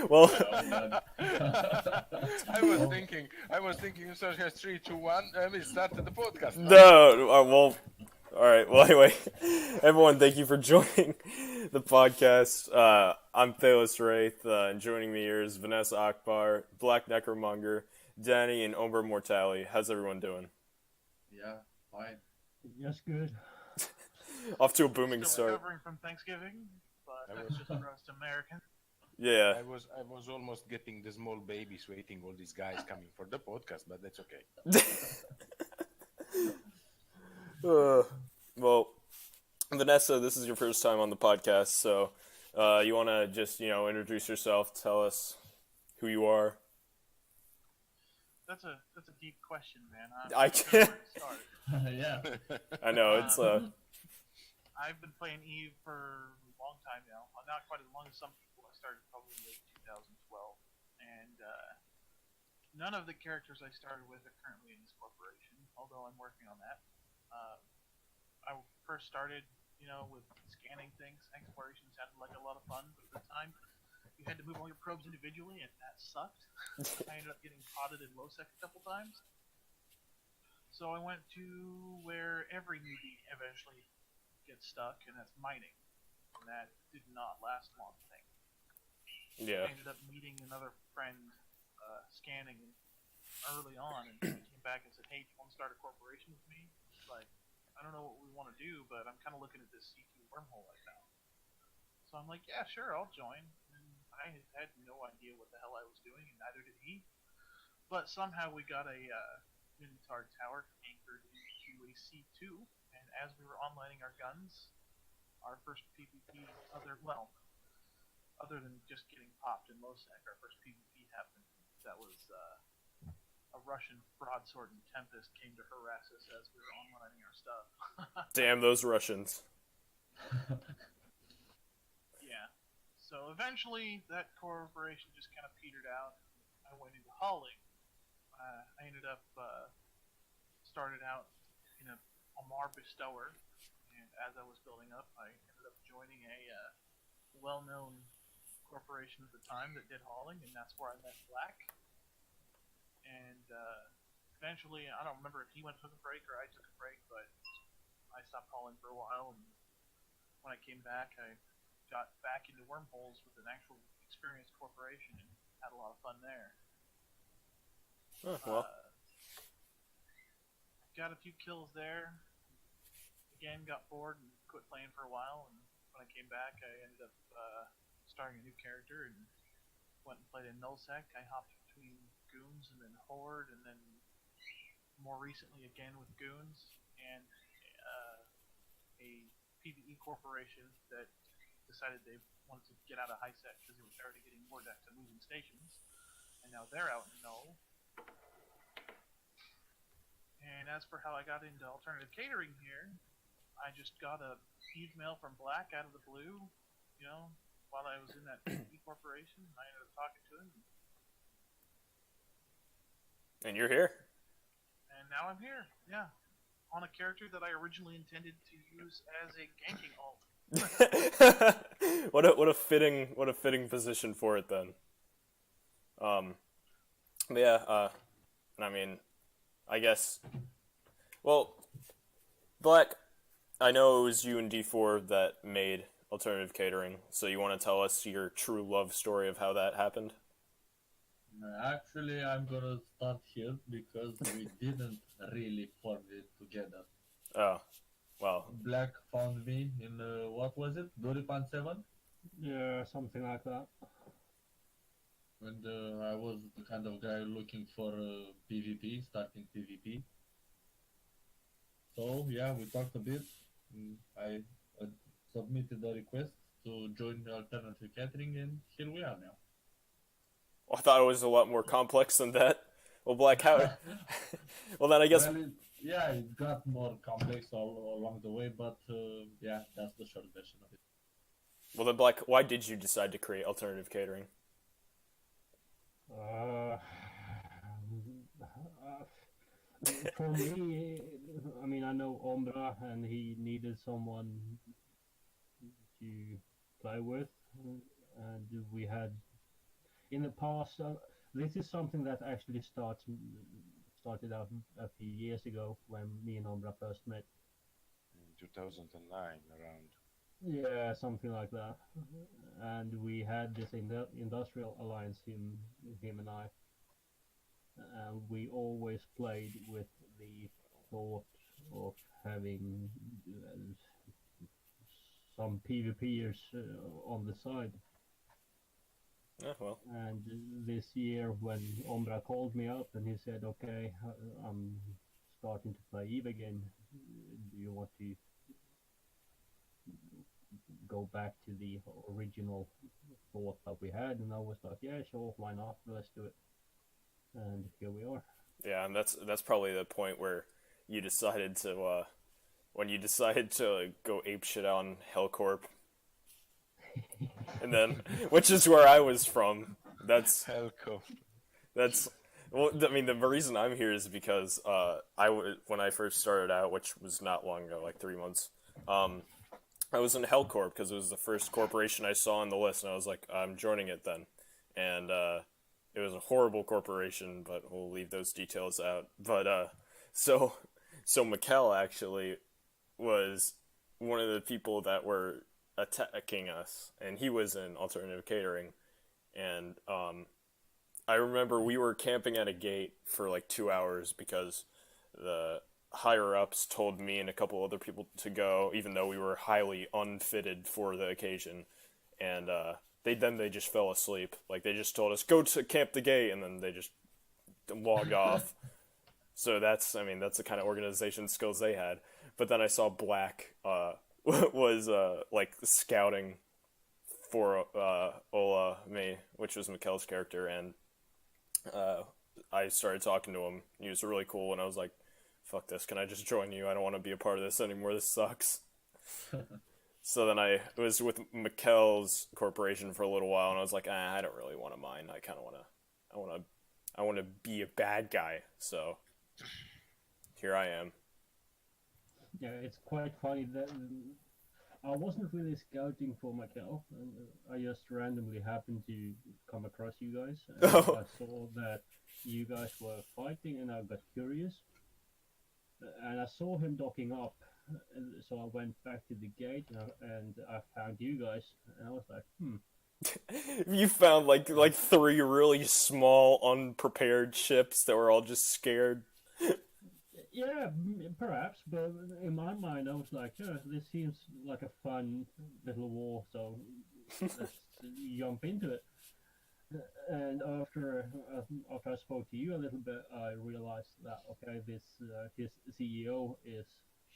Well, I was thinking, so has 3, 2, 1. We started the podcast. no. Well, all right. Well, anyway, everyone, thank you for joining the podcast. I'm Thalos Wraith, and joining me here is Vanessa Akbar, Black Necromonger, Danny, and Omer Mortali. How's everyone doing? Yeah, fine. Yes, good. Off to a booming Still start. recovering from Thanksgiving, but that's just for us Americans. Yeah. I was almost getting the small babies waiting, all these guys coming for the podcast, but that's okay. Well, Vanessa, this is your first time on the podcast, so you want to just, introduce yourself, tell us who you are. That's a deep question, man. I can't. Start. Yeah. I know, it's, I've been playing Eve for a long time now. Not quite as long as some people. I started probably in late 2012, and none of the characters I started with are currently in this corporation, although I'm working on that. I first started, with scanning things. Exploration sounded like a lot of fun, but at the time, you had to move all your probes individually, and that sucked. I ended up getting potted in low-sec a couple times. So I went to where every newbie eventually gets stuck, and that's mining. And that did not last long, I think. yeah. I ended up meeting another friend scanning early on, and he came back and said, "Hey, do you want to start a corporation with me?" It's like, I don't know what we want to do, but I'm kind of looking at this C2 wormhole I found. So I'm like, yeah, sure, I'll join. And I had no idea what the hell I was doing, and neither did he. But somehow we got a Minotaur tower anchored into a C2, and as we were onlining our guns, our first PvP, other than just getting popped in low-sec, our first PvP happened. That was a Russian broadsword and Tempest came to harass us as we were onlining our stuff. Damn those Russians. Yeah. So eventually, that corporation just kind of petered out. I went into hauling. I ended up started out in a Amar bestower, and as I was building up, I ended up joining a well-known corporation at the time that did hauling, and that's where I met Black. And eventually, I don't remember if he went took a break or I took a break, but I stopped hauling for a while, and when I came back, I got back into wormholes with an actual experienced corporation and had a lot of fun there. Oh, well. Got a few kills there. Again, got bored and quit playing for a while, and when I came back, I ended up starting a new character and went and played in Nullsec. I hopped between Goons and then Horde, and then more recently again with Goons, and a PvE corporation that decided they wanted to get out of high sec because they were tired of getting more decks and losing stations, and now they're out in Null. And as for how I got into alternative catering here, I just got a huge mail from Black out of the blue, while I was in that PvE corporation. I ended up talking to him, And you're here. and now I'm here, yeah, on a character that I originally intended to use as a ganking alt. what a fitting position for it then. But yeah, I mean, I guess. Well, Black, I know it was you and D4 that made alternative catering, so you want to tell us your true love story of how that happened? Actually, I'm gonna start here because we didn't really form it together. Oh, well. Black found me in, what was it? Doripan 7? Yeah, something like that. And I was the kind of guy looking for PvP, starting PvP. So, yeah, we talked a bit. I submitted a request to join the alternative catering, and here we are now. I thought it was a lot more complex than that. Well, Black, how? Well, then I guess. Well, it got more complex all along the way, but yeah, that's the short version of it. Well, then, Black, why did you decide to create alternative catering? For me, I mean, I know Ombra, and he needed someone to play with, and we had in the past. This is something that actually started out a few years ago when me and Ombra first met. In 2009 around. Yeah, something like that. And we had this industrial alliance, him and I. And we always played with the thought of having some PvPers on the side. Yeah, well, And this year, when Ombra called me up and he said, "Okay, I'm starting to play Eve again. Do you want to go back to the original thought that we had?" And I was like, "Yeah, sure, why not? Let's do it." And here we are. yeah, and that's probably the point where you decided to when you decided to go apeshit on Hellcorp, and then which is where I was from. That's Helco. well, I mean, the reason I'm here is because when I first started out, which was not long ago, like 3 months, I was in Hellcorp because it was the first corporation I saw on the list, and I was like, I'm joining it then, and it was a horrible corporation, but we'll leave those details out. But so Mikkel actually was one of the people that were attacking us, and he was in alternative catering, and I remember we were camping at a gate for like 2 hours because the higher ups told me and a couple other people to go, even though we were highly unfitted for the occasion, and they just fell asleep. Like, they just told us, go to camp the gate, and then they just logged off. So that's the kind of organization skills they had. But then I saw Black was like scouting for Ola me, which was Mikkel's character, and I started talking to him. He was really cool, and I was like, fuck this, can I just join you? I don't want to be a part of this anymore, this sucks. So then I was with Mikkel's corporation for a little while, and I was like, I don't really want to mind. I kind of I want to be a bad guy. So here I am. Yeah, it's quite funny that I wasn't really scouting for Mikkel. I just randomly happened to come across you guys, and I saw that you guys were fighting, and I got curious. And I saw him docking up, and so I went back to the gate, and I found you guys, and I was like, You found like 3 really small, unprepared ships that were all just scared. Yeah, perhaps, but in my mind I was like, this seems like a fun little war, so let's jump into it. And after I spoke to you a little bit, I realized that, okay, this his CEO is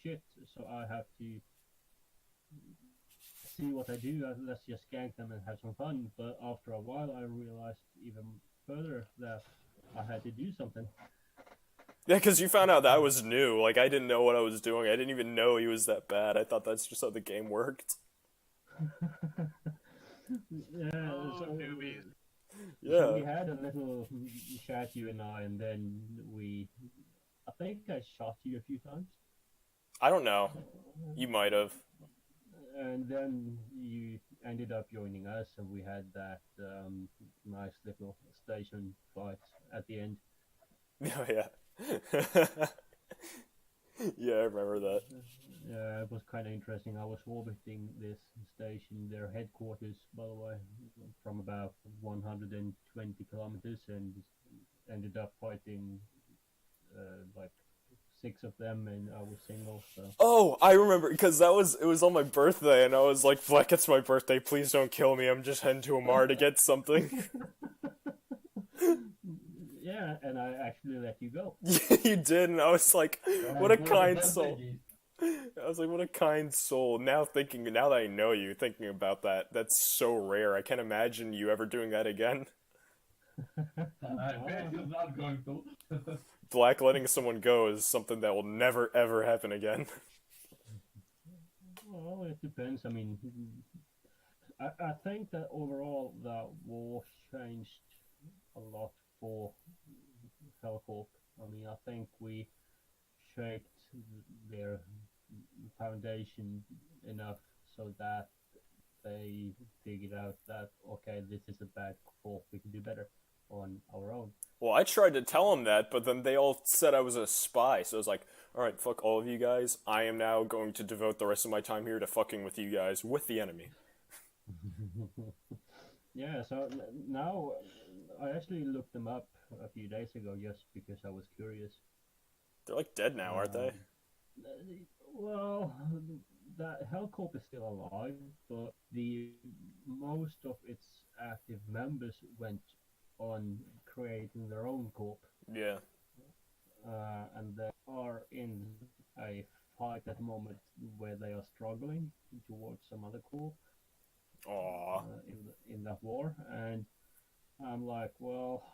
shit, so I have to see what I do. Let's just gank them and have some fun. But after a while, I realized even further that I had to do something. Yeah, because you found out that I was new. Like, I didn't know what I was doing. I didn't even know he was that bad. I thought that's just how the game worked. Yeah, Oh, so, newbies. Yeah. so we had a little chat, you and I, and then I think I shot you a few times. I don't know. You might have. And then you ended up joining us, and we had that nice little station fight at the end. Oh, yeah. Yeah, I remember that. Yeah, it was kind of interesting. I was orbiting this station, their headquarters, by the way, from about 120 kilometers, and ended up fighting like 6 of them, and I was single. So. Oh, I remember, because it was on my birthday, and I was like, Fleck, it's my birthday, please don't kill me, I'm just heading to Amar to get something. Yeah, and I actually let you go. You did, and I was like, what a kind soul. I was like, what a kind soul. Now that I know you, thinking about that, that's so rare. I can't imagine you ever doing that again. I bet he's not going to. Black letting someone go is something that will never, ever happen again. Well, it depends. I mean, I think that overall that war changed a lot for Hellcorp. I mean, I think we shaped their foundation enough so that they figured out that okay, this is a bad call. We can do better on our own. Well, I tried to tell them that, but then they all said I was a spy. So I was like, all right, fuck all of you guys. I am now going to devote the rest of my time here to fucking with you guys with the enemy. Yeah, so now I actually looked them up a few days ago just because I was curious. They're like dead now, aren't they? Well, that Hellcorp is still alive, but the most of its active members went on creating their own corp, Yeah. and they are in a fight at the moment where they are struggling towards some other corp Aww. in that war, and I'm like, well,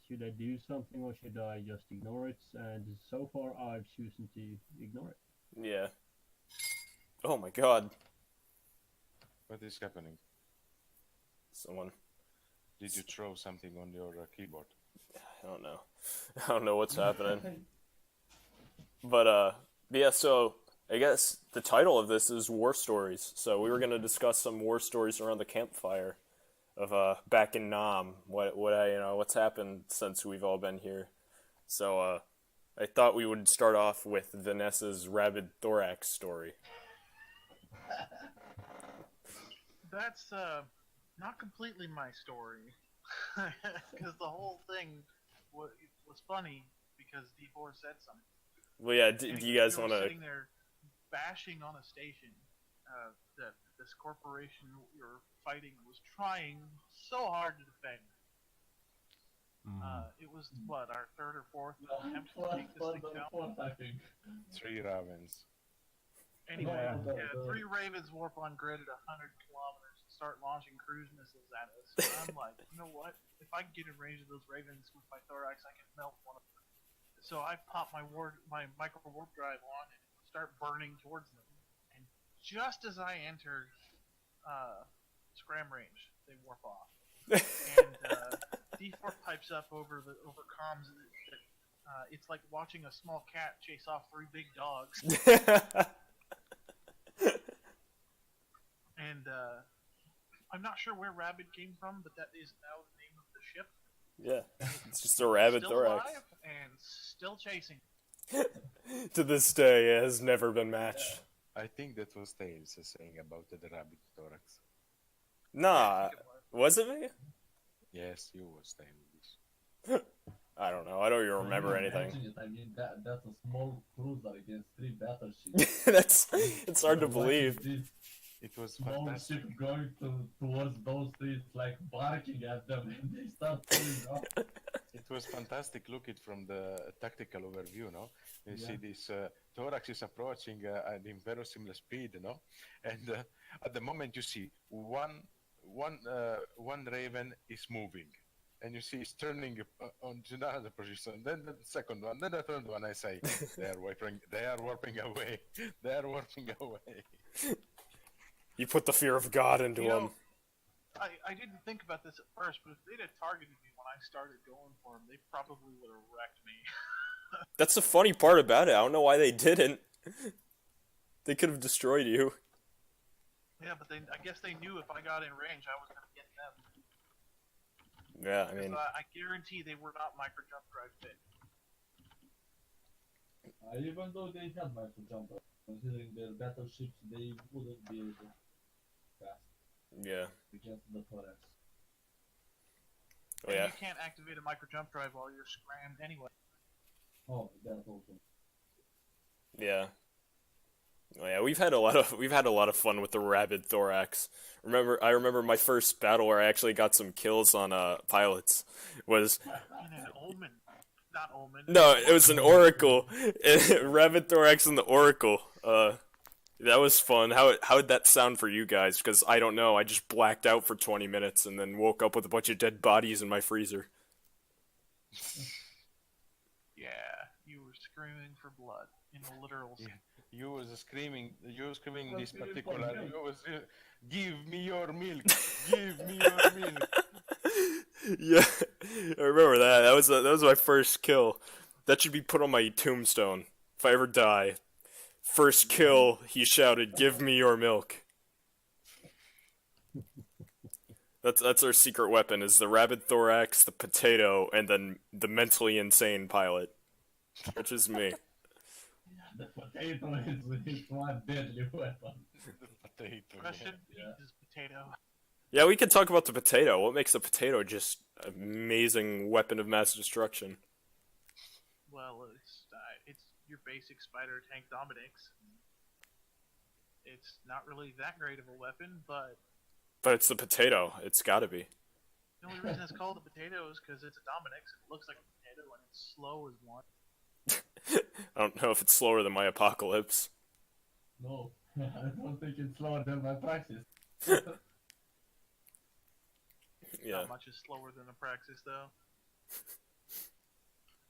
should I do something or should I just ignore it? And so far, I've chosen to ignore it. Yeah. Oh my god. What is happening? Someone. Did you throw something on your keyboard? I don't know. I don't know what's happening. But, yeah, so I guess the title of this is War Stories. So we were going to discuss some war stories around the campfire of, back in Nam. What's happened since we've all been here. So, I thought we would start off with Vanessa's rabid Thorax story. That's not completely my story, because the whole thing was funny because D4 said something. Well, yeah, do you guys We were want to... sitting there bashing on a station that this corporation we were fighting was trying so hard to defend. It was what, our third or fourth attempt to take this thing down. I think. 3 ravens. Anyway, Yeah. 3 Ravens warp on grid at 100 kilometers and start launching cruise missiles at us. And I'm like, you know what? If I can get in range of those Ravens with my Thorax, I can melt one of them. So I pop my micro warp drive on and start burning towards them. And just as I enter scram range, they warp off. And D4 pipes up over comms that it's like watching a small cat chase off 3 big dogs. And I'm not sure where Rabid came from, but that is now the name of the ship. Yeah, it's just a rabid Still Thorax. alive and still chasing. To this day, it has never been matched. I think that was Tails saying about the rabid thorax. Nah, was it me? Yes, you was saying this. I don't know. I don't even remember anything. Imagine it. I mean, that's a small cruiser against 3 battleships. It's hard to believe. This It was small fantastic. ship going towards those 3, it's like barking at them, and they start pulling off. It was fantastic. Look it from the tactical overview, no? You Yeah. see this Thorax is approaching at inverosimile speed, no? And at the moment you see one Raven is moving, and you see it's turning on to another position. Then the second one, then the third one. I say they are warping away. They are warping away. You put the fear of God into You him. know, I didn't think about this at first, but if they'd have targeted me when I started going for them, they probably would have wrecked me. That's the funny part about it. I don't know why they didn't. They could have destroyed you. Yeah, but I guess they knew if I got in range, I was going to get them. Yeah, I mean, I guarantee they were not micro jump drive fit. Even though they had micro jumper, considering their battleships, they wouldn't be able to fast yeah. against the Thorax. Oh, And yeah. you can't activate a micro jump drive while you're scrammed anyway. Oh, that's also. Yeah. Oh, yeah, we've had a lot of fun with the rabid Thorax. I remember my first battle where I actually got some kills on pilots was And an Omen. Not Omen. no, it was an Oracle. Rabid Thorax and the Oracle. That was fun. How did that sound for you guys? Because I don't know. I just blacked out for 20 minutes and then woke up with a bunch of dead bodies in my freezer. Yeah, you were screaming for blood in the literal sense. You was screaming this Well, particular. milk. You was give me your milk. Give me your milk. Yeah, I remember that. That was my first kill. That should be put on my tombstone. If I ever die, first kill, he shouted, "Give me your milk." That's our secret weapon is the rabid thorax, the potato, and then the mentally insane pilot, which is me. The potato is one deadly weapon. The potato. Russian Yeah. is potato. Yeah, we could talk about the potato. What makes the potato just an amazing weapon of mass destruction? Well, it's your basic spider tank Dominix. It's not really that great of a weapon, but But it's the potato. It's gotta be. the only reason it's called a potato is because it's a Dominix. It looks like a potato and it's slow as one. I don't know if it's slower than my apocalypse. No, I don't think it's slower than my Praxis. Yeah. Not much is slower than a Praxis, though.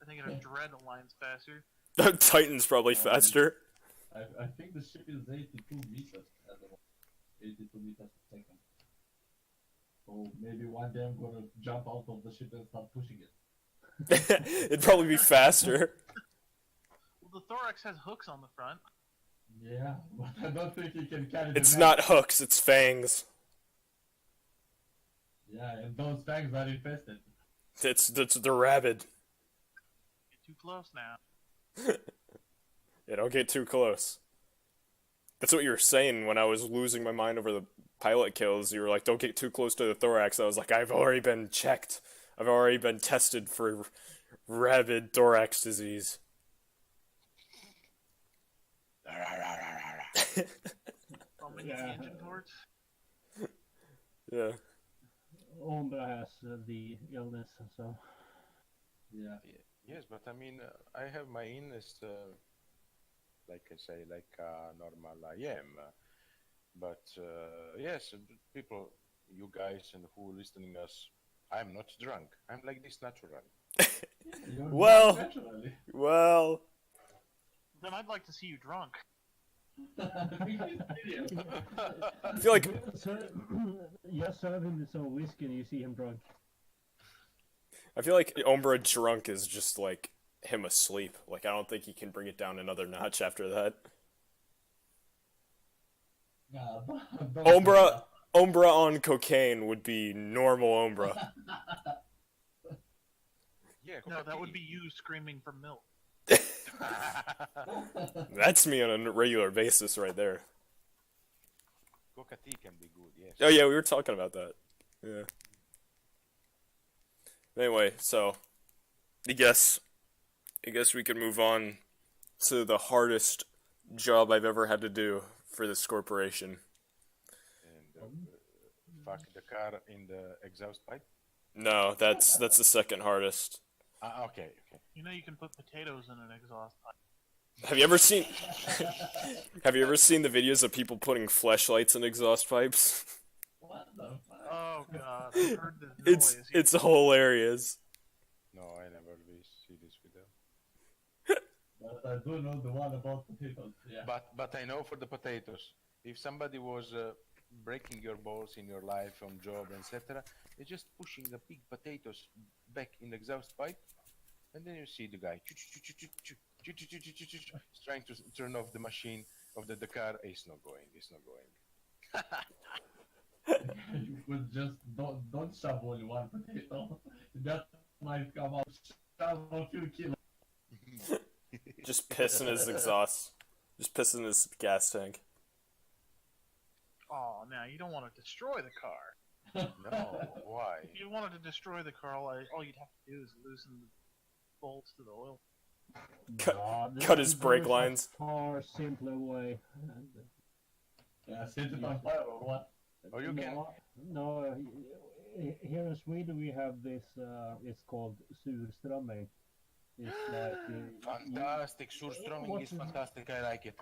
I think a Dread aligns faster. Titan's probably faster. I think the ship is 82 meters at the moment. 82 meters per second. So maybe one day I'm gonna jump out of the ship and start pushing it. It'd probably be faster. Well, the Thorax has hooks on the front. Yeah, but I don't think he can carry It's the not hooks, it's fangs. Yeah, and those fangs are infested. It's the rabid. Get too close now. Yeah, don't get too close. That's what you were saying when I was losing my mind over the pilot kills. You were like, don't get too close to the thorax. I was like, I've already been checked. I've already been tested for rabid thorax disease. Bumping Yeah. the engine torch. Yeah. Umbra has the illness, so Yeah. Yes, but I mean, I have my illness, like I say, like normal I am. But yes, people, you guys and who listening us, I'm not drunk. I'm like this naturally. You're Well- naturally. Well, Then I'd like to see you drunk. I feel like so you serve him some whiskey and you see him drunk. Umbra drunk is just like him asleep. Like I don't think he can bring it down another notch after that. Nah, don't say Umbra Umbra on cocaine would be normal Umbra. Yeah, No, that would be you screaming for milk. That's me on a regular basis right there. Coca tea can be good, yes. Oh yeah, we were talking about that. Yeah. Anyway, so I guess we can move on to the hardest job I've ever had to do for this corporation. And fuck the car in the exhaust pipe. No, that's the second hardest. Okay. You know you can put potatoes in an exhaust pipe. Have you ever seen the videos of people putting fleshlights in exhaust pipes? What the fuck? Oh god, I've heard this noise. It's hilarious. No, I never see this video. But I do know the one about potatoes. Yeah. But I know for the potatoes, if somebody was breaking your balls in your life, on job, etc., you're just pushing the big potatoes back in the exhaust pipe, and then you see the guy trying to turn off the machine of the car. It's not going. You could just don't shove only one potato. That might come out. Shove a few kilos. Just piss in his exhaust. Just piss in his gas tank. Oh, now you don't want to destroy the car. No, why? If you wanted to destroy the car, all you'd have to do is loosen the bolts to the oil. Cut his brake There's a lines. far simpler way. Yeah, set it on fire or what? Or you can. No, here in Sweden we have this. It's called surströmming. It's like Fantastic. Surströmming is fantastic. I like it.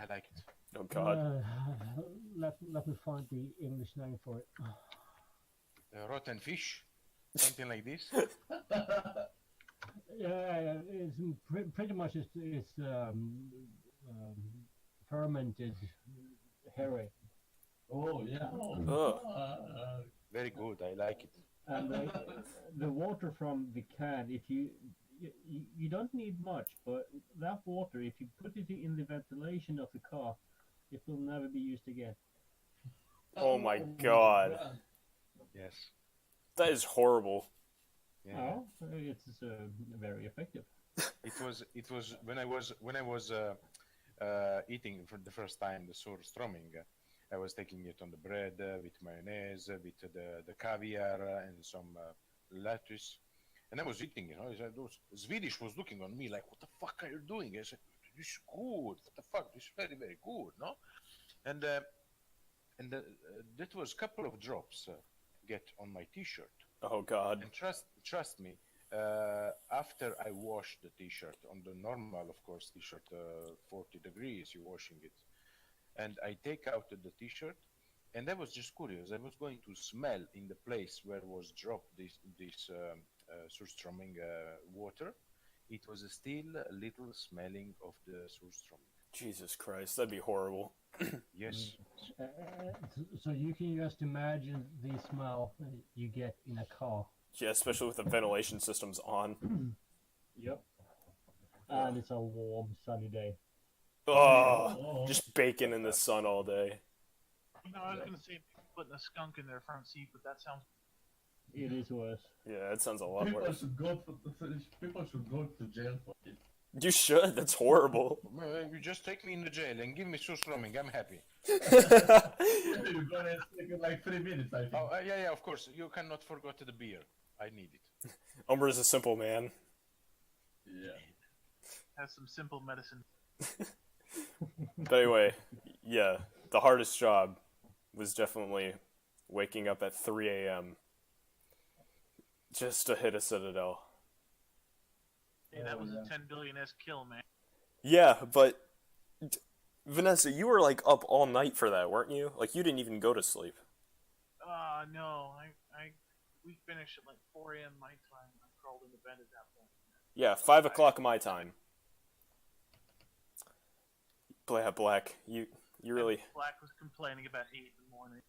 Oh god. let me find the English name for it. Rotten fish, something like this. Yeah, it's pretty much it's fermented herring. Oh yeah. Oh. Very good. I like it. And the water from the can, if you don't need much, but that water, if you put it in the ventilation of the car, it will never be used again. Oh my god. Yes. That is horrible. Yeah. Oh, it's very effective. It was when I was eating for the first time the surströmming. I was taking it on the bread with mayonnaise, with the caviar and some lettuce, and I was eating. Those Swedish was looking on me like, "What the fuck are you doing?" I said, "This is good. What the fuck? This is very very good, no?" And that was a couple of drops get on my T-shirt. Oh God. And trust me, after I washed the T-shirt on the normal, of course, T-shirt, 40 degrees, you're washing it, and I take out the T-shirt, and I was just curious. I was going to smell in the place where was dropped this surströmming water. It was still a little smelling of the surströmming. Jesus Christ, that'd be horrible. Yes. So you can just imagine the smell you get in a car. Yeah, especially with the ventilation systems on. Yep. And it's a warm, sunny day. Oh, just baking in the sun all day. I was gonna say putting a skunk in their front seat, but that sounds. It is worse. Yeah, that sounds a lot People worse. should go to jail for it. You should. That's horrible. You just take me in the jail and give me surströmming. I'm happy. You're gonna take it like 3 minutes, I think. Oh, yeah, of course. You cannot forget the beer. I need it. Umber's a simple man. Yeah. Has some simple medicine. But anyway, yeah, the hardest job was definitely waking up at 3 a.m. just to hit a citadel. Hey, that was a 10 billion-esque kill, man. Yeah, but Vanessa, you were like up all night for that, weren't you? Like you didn't even go to sleep. No, we finished at like 4 a.m. my time. I crawled into bed at that point. Yeah, 5 o'clock my time. Black, you really. Black was complaining about 8 in the morning.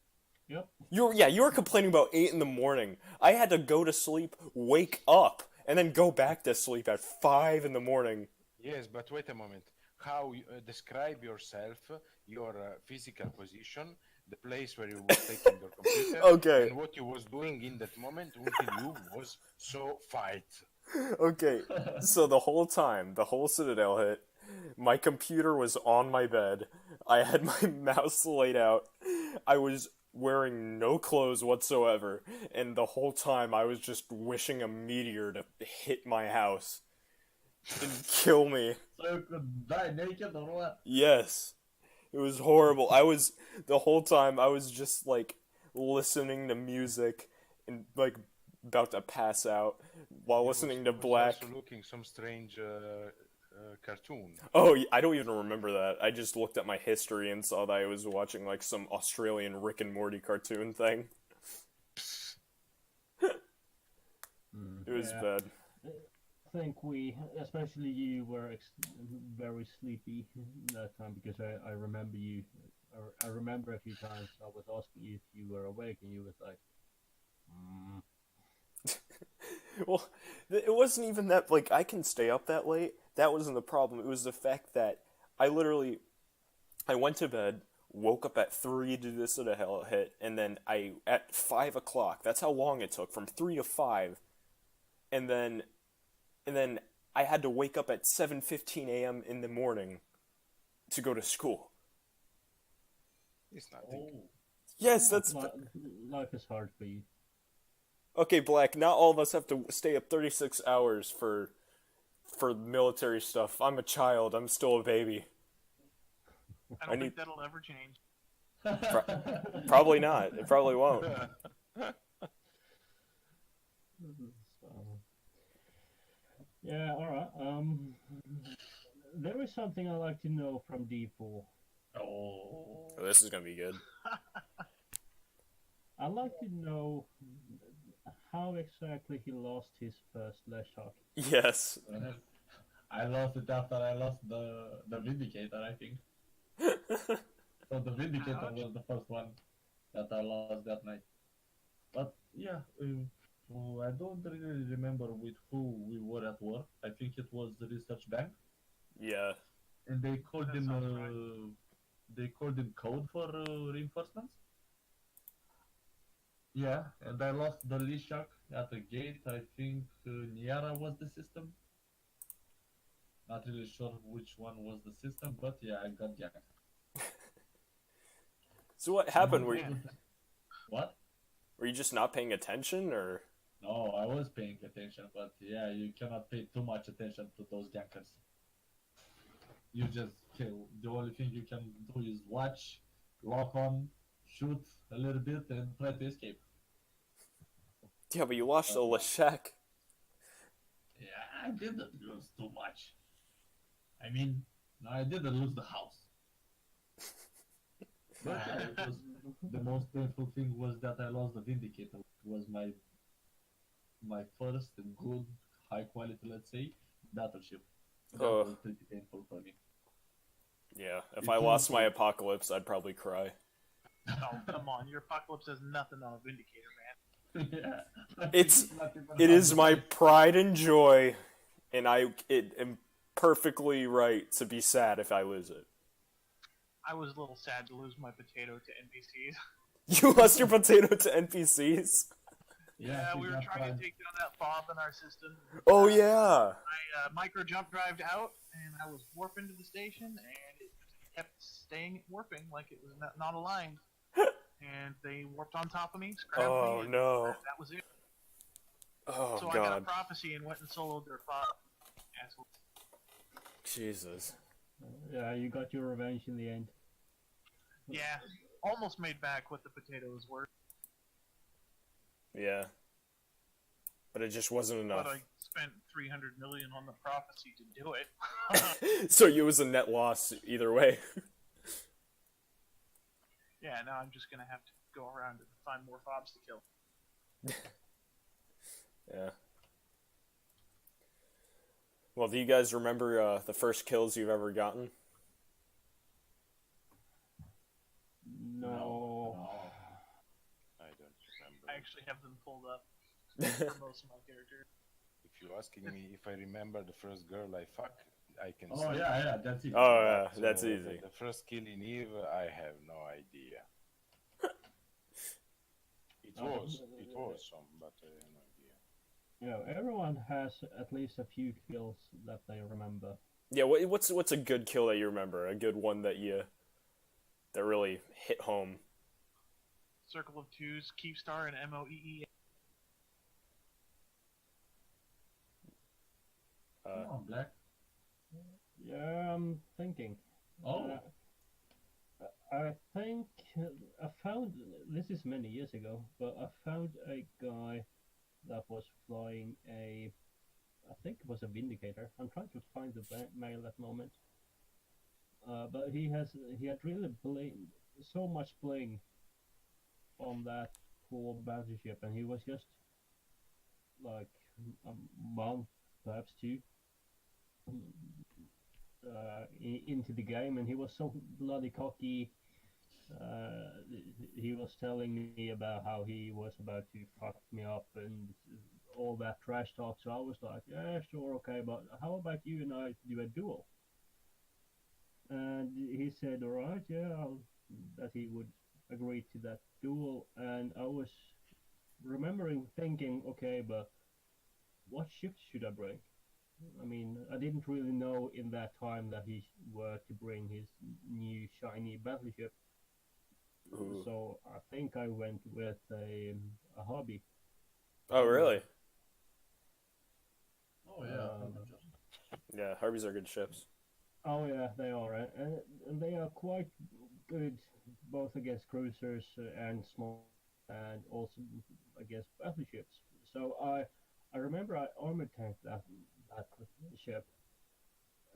Yep. You were complaining about 8 in the morning. I had to go to sleep, wake up, and then go back to sleep at 5 in the morning. Yes, but wait a moment. How you describe yourself, your physical position, the place where you were taking your computer, Okay. and what you was doing in that moment until you was so fight. Okay, so the whole time, the whole Citadel hit, my computer was on my bed, I had my mouse laid out, I was wearing no clothes whatsoever, and the whole time I was just wishing a meteor to hit my house and kill me. So you could die naked or what? Yes. It was horrible. The whole time I was just like listening to music and like about to pass out while listening to Black. Also looking some strange cartoon. Oh, I don't even remember that. I just looked at my history and saw that I was watching like some Australian Rick and Morty cartoon thing. It was bad. I think especially you, were very sleepy that time because I remember you. I remember a few times I was asking you if you were awake and you was like, Well, it wasn't even that, like, I can stay up that late. That wasn't the problem. It was the fact that I went to bed, woke up at 3 to do this sort of hell hit, and then at 5 o'clock, that's how long it took, from 3 to 5, and then I had to wake up at 7:15 a.m. in the morning to go to school. It's not. Yes, that's... life is hard for you. Okay, Black, not all of us have to stay up 36 hours for military stuff. I'm a child. I'm still a baby. I don't think that'll ever change. Probably not. It probably won't. Yeah, alright. There is something I'd like to know from D4. Oh, this is gonna be good. I'd like to know how exactly he lost his first slash hockey. Yes. I lost it after I lost the Vindicator, I think. So the Vindicator was the first one that I lost that night. But yeah, I don't really remember with who we were at work. I think it was the research bank. Yeah. And they called That him. sounds right. They called him code for reinforcements. Yeah, that sounds right. Yeah. Yeah. And they called him code for reinforcements. Yeah, and I lost the Lishak at the gate. I think Niara was the system. Not really sure which one was the system, but yeah, I got jacked. So what And happened? on top of what? Were you just not paying attention, or? No, I was paying attention, but yeah, you cannot pay too much attention to those jackers. You just kill. The only thing you can do is watch, lock on, shoot a little bit, and try to escape. Yeah, but you lost the Uh, Lashek. Yeah, I didn't lose too much. I mean, no, I didn't lose the house. But yeah, it was, the most painful thing was that I lost the Vindicator. It was my first good, high quality, let's say, battleship. That Oh. was pretty painful for me. Yeah, if It I lost is- my Apocalypse, I'd probably cry. Oh, come on. Your Apocalypse has nothing on a Vindicator, man. Yeah. It's- Not even It is my 100%. pride and joy, and I am perfectly right to be sad if I lose it. I was a little sad to lose my potato to NPCs. You lost your potato to NPCs? Yeah, she we were got trying to pride. take down that fob in our system. Oh, yeah. I micro jump drived out, and I was warping to the station, and it kept staying warping like it was not aligned. And they warped on top of me, scrapped Oh, me, and no. that was it. Oh, So I got a God. prophecy and went and soloed their fob. Asshole. Jesus. Yeah, you got your revenge in the end. Yeah, almost made back what the potatoes were, Yeah. But it just wasn't enough. but I spent 300 million on the prophecy to do it. So it was a net loss either way. Yeah, now I'm just gonna have to go around and find more fobs to kill. Yeah. Well, do you guys remember the first kills you've ever gotten? No. I don't remember. I actually have them pulled up for most of my characters. If you're asking me if I remember the first girl I fucked, I can Oh say. yeah, that's it. Oh, yeah, But, that's easy. The first kill in Eve, I have no idea. It was some, but I have no idea. You know, everyone has at least a few kills that they remember. Yeah, what's a good kill that you remember? A good one that really hit home. Circle of Twos, Keepstar, and MOEE. Come on, Black. Yeah, I'm thinking. Oh, I think I found, this is many years ago, but I found a guy that was flying I think it was a Vindicator. I'm trying to find the mail at the moment. But he had really so much bling on that poor battleship, and he was just like a month, perhaps two, into the game, and he was so bloody cocky. He was telling me about how he was about to fuck me up and all that trash talk. So I was like, yeah, sure, okay, but how about you and I do a duel? And he said, all right, yeah, that he would agree to that duel. And I was remembering thinking, okay, but what ships should I bring? I mean, I didn't really know in that time that he were to bring his new shiny battleship. Ooh. So I think I went with a hobby. Oh, really? oh yeah. Yeah, Harbies are good ships. Oh yeah, they are, and they are quite good both against cruisers and small, and also against battleships. So I remember I armor tanked that ship.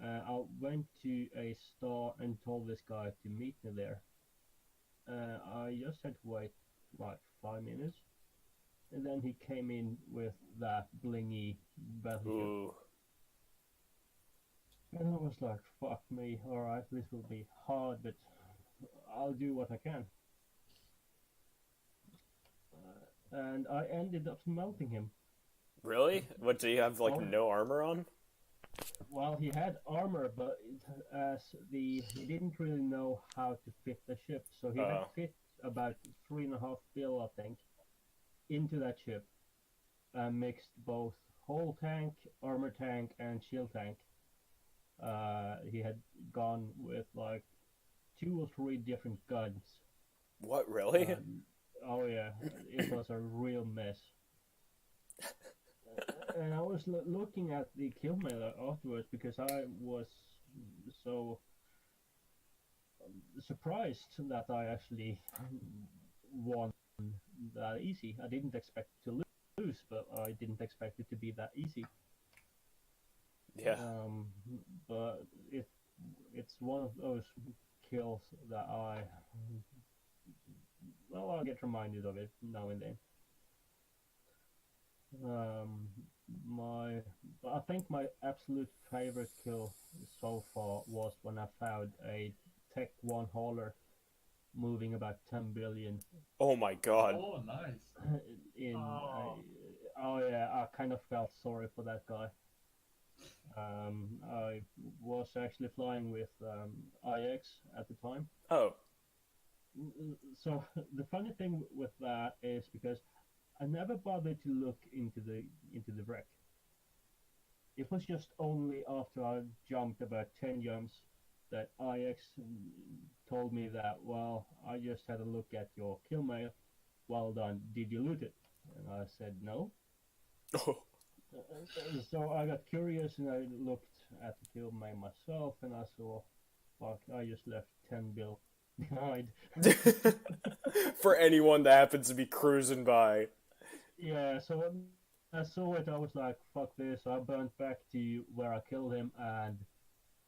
I went to a star and told this guy to meet me there. I just had to wait like 5 minutes, and then he came in with that blingy battleship. Ooh. And I was like, fuck me, alright, this will be hard, but I'll do what I can. And I ended up melting him. Really? What, do you have, like, Oh. no armor on? Well, he had armor, but he didn't really know how to fit the ship, so he had Oh. fit about 3.5 bill, I think. into that ship and mixed both whole tank, armor tank, and shield tank. He had gone with like 2 or 3 different guns. What, really? Oh yeah, it was a real mess. And I was looking at the kill mail afterwards because I was so surprised that I actually won that easy. I didn't expect to lose, but I didn't expect it to be that easy. Yeah. But it's one of those kills that I get reminded of it now and then. I think my absolute favorite kill so far was when I found a Tech 1 hauler moving about 10 billion. Oh my god. Oh, nice. I kind of felt sorry for that guy. I was actually flying with IX at the time. Oh. So the funny thing with that is because I never bothered to look into the wreck. It was just only after I jumped about 10 jumps that IX told me that, well, I just had a look at your kill mail. Well done. Did you loot it? And I said no. Oh. So I got curious and I looked at the kill mail myself and I saw, fuck, I just left 10 bill behind. For anyone that happens to be cruising by. Yeah, so when I saw it, I was like, fuck this. I burnt back to where I killed him and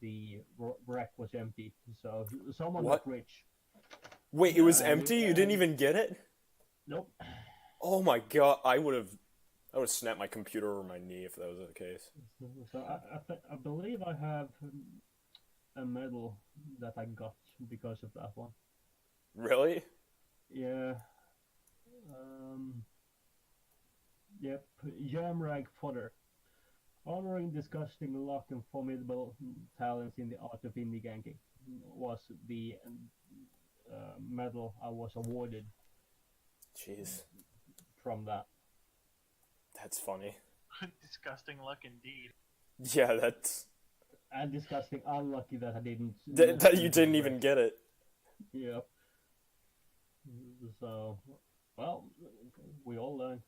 the wreck was empty. So someone got rich. Wait, it was empty? You didn't even get it? Nope. Oh my god, I would have snapped my computer over my knee if that was the case. So I believe I have a medal that I got because of that one. Really? Yeah. Yep. Jamrag fodder. Honoring disgusting luck and formidable talents in the art of indie ganking was the medal I was awarded. Jeez. From that. That's funny. Disgusting luck indeed. Yeah, that's... And disgusting unlucky that I didn't... that you didn't even get it. Yep. So, well, we all learn.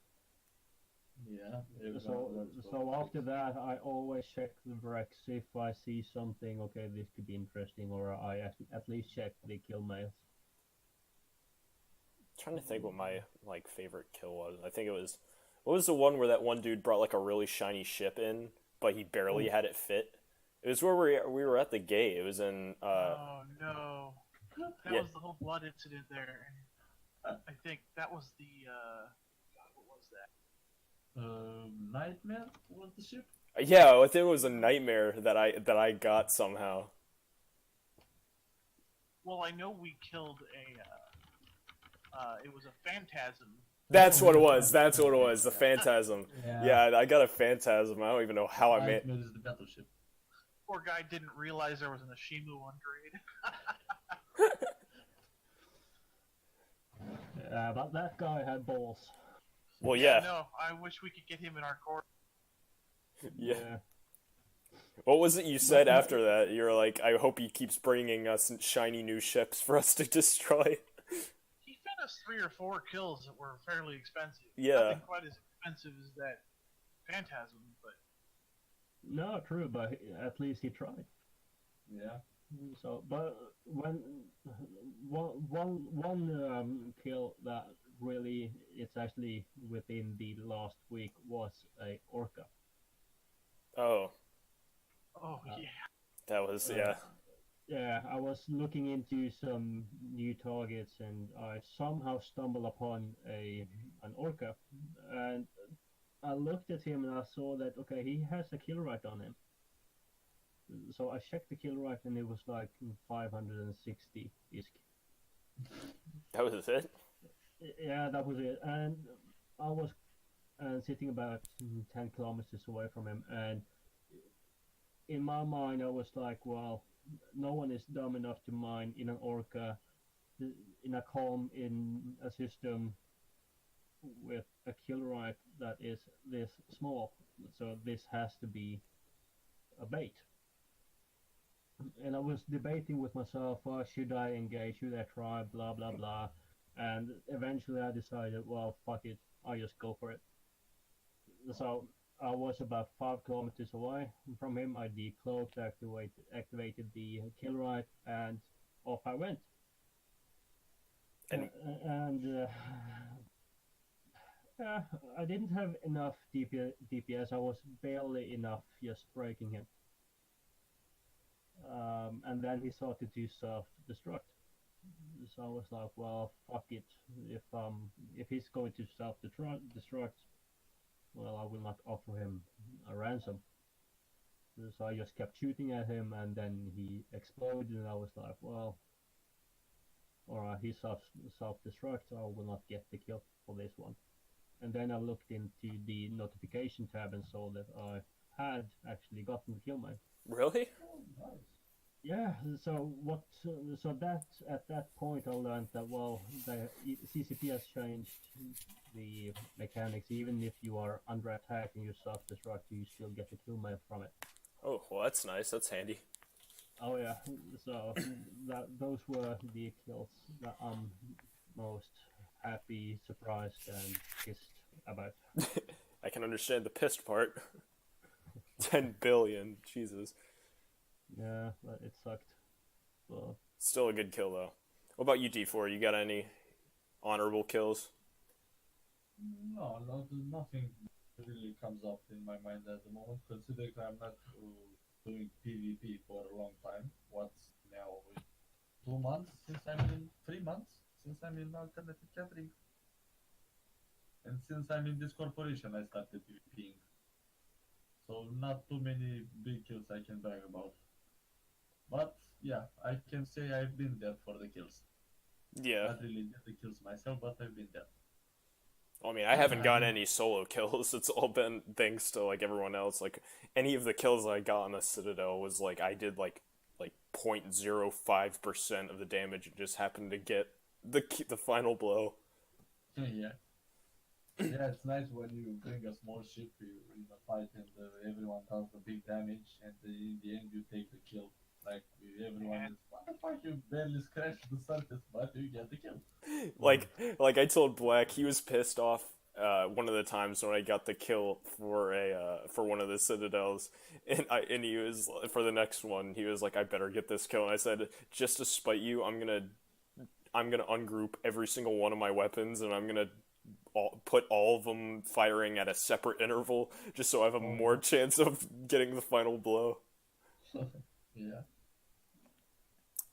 Yeah. So after that, I always check the Vrex if I see something, okay, this could be interesting, or I at least check the kill mails. Trying to think what my favorite kill was. I think it was... What was the one where that one dude brought like a really shiny ship in, but he barely had it fit? It was where we were at the gate. It was in... Oh no. That was the whole blood incident there. I think that was the... God, what was that? Nightmare was the ship? Yeah, I think it was a nightmare that I got somehow. Well, I know we killed it was a phantasm. That's what it was. That's what it was. The phantasm. Yeah, I got a phantasm. I don't even know how I made. Nightmare is the battleship. Poor guy didn't realize there was an Ashimu on grade. But that guy had balls. Well, yeah. No, I wish we could get him in our court. Yeah. What was it you said after that? You're like, I hope he keeps bringing us shiny new ships for us to destroy. He fed us 3 or 4 kills that were fairly expensive. Yeah. Nothing quite as expensive as that phantasm, but... No, true, but at least he tried. Yeah. So, but when one kill that really it's actually within the last week was a orca. Oh. Oh yeah. That was yeah. Yeah, I was looking into some new targets and I somehow stumbled upon an orca, and I looked at him and I saw that okay, he has a kill right on him. So I checked the kill right and it was like 560 ISK. That was it? Yeah, that was it. And I was sitting about 10 kilometers away from him, and in my mind I was like, well, no one is dumb enough to mine in an orca, in a calm, in a system with a kill rifle that is this small, so this has to be a bait. And I was debating with myself, should I engage, should I try, blah blah blah, and eventually I decided, well, fuck it, I'll just go for it. So I was about 5 kilometers away from him. I decloaked, activated the kill rifle, and off I went. And Yeah, I didn't have enough DPS. I was barely enough just breaking him. And then he started to self-destruct. So I was like, well, fuck it. If he's going to self-destruct, well, I will not offer him a ransom. So I just kept shooting at him, and then he exploded, and I was like, well, alright, he self-destruct, so I will not get the kill for this one. And then I looked into the notification tab and saw that I had actually gotten the kill mine. Really? Oh, nice. Yeah, so that at that point I learned that, well, the CCP has changed the mechanics. Even if you are under attack and you self-destruct, you still get the kill mine from it. Oh, well, that's nice. That's handy. Oh yeah, so those were the kills that I'm most happy, surprised, and pissed about. I can understand the pissed part. 10 billion, Jesus. Yeah, but it sucked. But Still a good kill, though. What about you, D4? You got any honorable kills? No, nothing really comes up in my mind at the moment, considering I'm not doing PvP for a long time. What's now? 2 months since I'm in 3 months since I'm in alternative catering, and since I'm in this corporation, I started PvPing. So not too many big kills I can brag about. But yeah, I can say I've been there for the kills. Yeah. Not really did the kills myself, but I've been there. I mean, I haven't gotten any solo kills. It's all been thanks to, like, everyone else. Like, any of the kills I got on the Citadel was, like, I did, like 0.05% of the damage. It just happened to get the final blow. Yeah. Yeah, it's nice when you bring a small ship in a fight and everyone does the big damage, and in the end you take the kill. Like, everyone is, what the fuck, you barely scratched the surface, but you get the kill. Like I told Black, he was pissed off one of the times when I got the kill for one of the Citadels, and he was, for the next one, he was like, I better get this kill, and I said, just to spite you, I'm gonna ungroup every single one of my weapons, and I'm gonna put all of them firing at a separate interval, just so I have a more chance of getting the final blow. Yeah.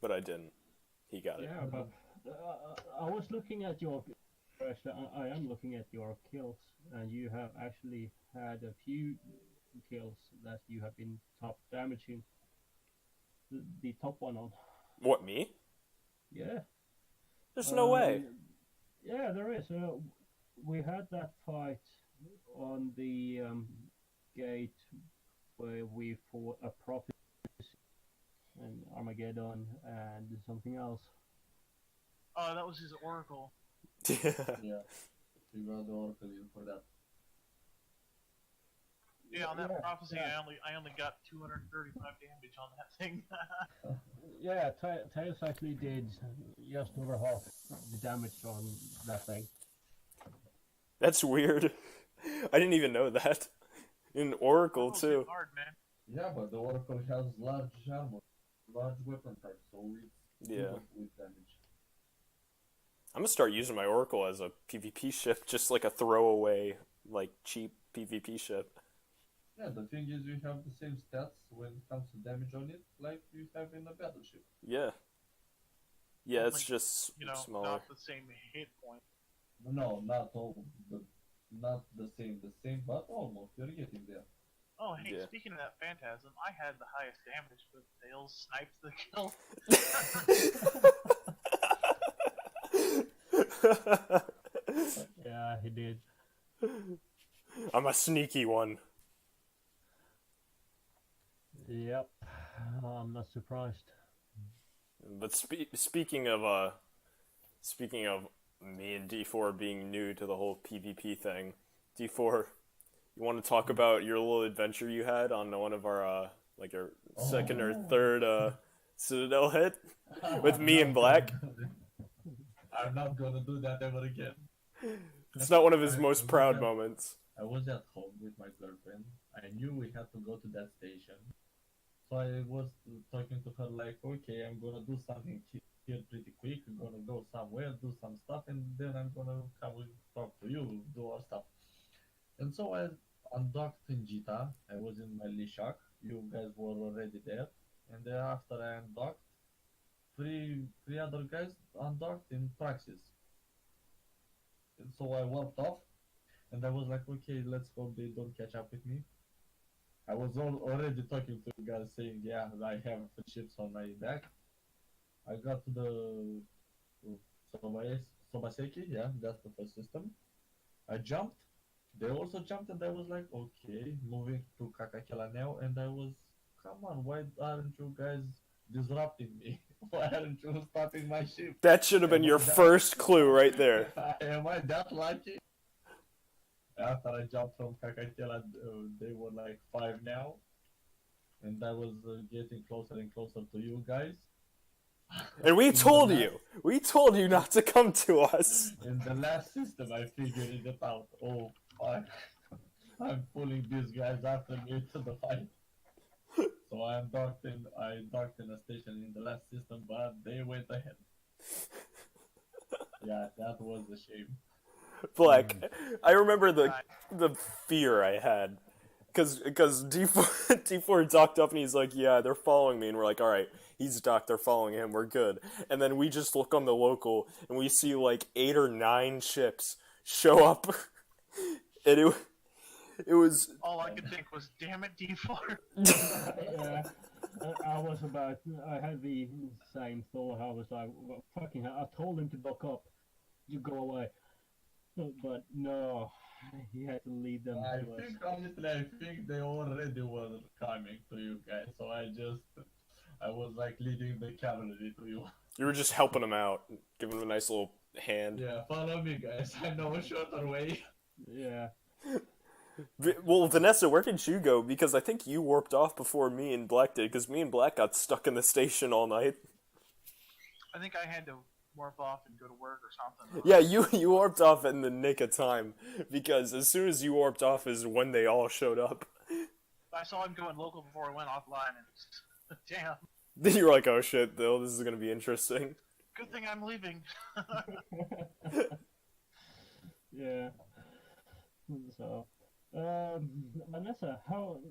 But I didn't. He got it. yeah, but I was looking at your. I am looking at your kills, and you have actually had a few kills that you have been top damaging. The top one on. What, me? Yeah. There's no way. Yeah, there is. We had that fight on the gate where we fought a prophet and Armageddon and something else. Oh, that was his oracle. Yeah. You got the oracle in for that. Yeah, on that Yeah, prophecy, yeah. I only got 235 damage on that thing. Yeah, Tails actually did just over half the damage on that thing. That's weird. I didn't even know that. In Oracle, Oracle's too. hard, man. Yeah, but the oracle has large armor, large weapon type, so it's Yeah. good with damage. I'm gonna start using my Oracle as a PvP ship, just like a throwaway, like, cheap PvP ship. Yeah, the thing is, you have the same stats when it comes to damage on it, like you have in a battleship. Yeah. Yeah, it's Like, just You know, smaller. not the same hit point. No, not the same, but almost. You're getting there. Oh, hey, Yeah. speaking of that phantasm, I had the highest damage, but Tails sniped the kill. Yeah, he did. I'm a sneaky one. Yep, I'm not surprised. But speaking of me and D4 being new to the whole PvP thing. D4, you want to talk about your little adventure you had on one of our like your second or third Citadel hit with me and Black? I'm not gonna do that ever again. It's not one of his most proud moments. I was at home with my girlfriend. I knew we had to go to that station. So I was talking to her like, okay, I'm gonna do something here pretty quick. I'm gonna go somewhere, do some stuff, and then I'm gonna come and talk to you, do our stuff. And so I undocked in Jita. I was in my Lishak. You guys were already there. And then after I undocked, three other guys undocked in Praxis. And so I walked off, and I was like, okay, let's hope they don't catch up with me. I was already talking to you guys saying, yeah, I have ships on my back. I got to the Sobaseki, yeah, that's the first system. I jumped. They also jumped, and I was like, okay, moving to Kakakela now, and I was, come on, why aren't you guys disrupting me? Why aren't you stopping my ship? That should have been your first clue right there. Am I that lucky? After I jumped from Kakakela, they were like 5 now, and I was getting closer and closer to you guys. And we told you not to come to us. In the last system, I figured it out. Oh, fuck. I'm pulling these guys after me to the fight. So I docked in a station in the last system, but they went ahead. Yeah, that was a shame. Black, I remember the fear I had, because D4 docked up and he's like, yeah, they're following me, and we're like, all right, he's docked, they're following him, we're good. And then we just look on the local and we see like 8 or 9 ships show up, and it was All I could think was, damn it, D4. Yeah, I had the same thought. I was like, well, fucking hell, I told him to buck up, you go away. But no, he had to lead them I to us. think they already were coming to you guys, so I was like leading the cavalry to you. you were just helping him out, giving him a nice little hand. Yeah, follow me, guys. I know a shorter way. Yeah. Well, Vanessa, where did you go? Because I think you warped off before me and Black did, because me and Black got stuck in the station all night. I think I had to warp off and go to work or something. Yeah, you warped off in the nick of time, because as soon as you warped off is when they all showed up. I saw him going local before I went offline, and damn, Then you were like, oh shit, though, this is gonna be interesting. good thing I'm leaving. Yeah. So, Vanessa, how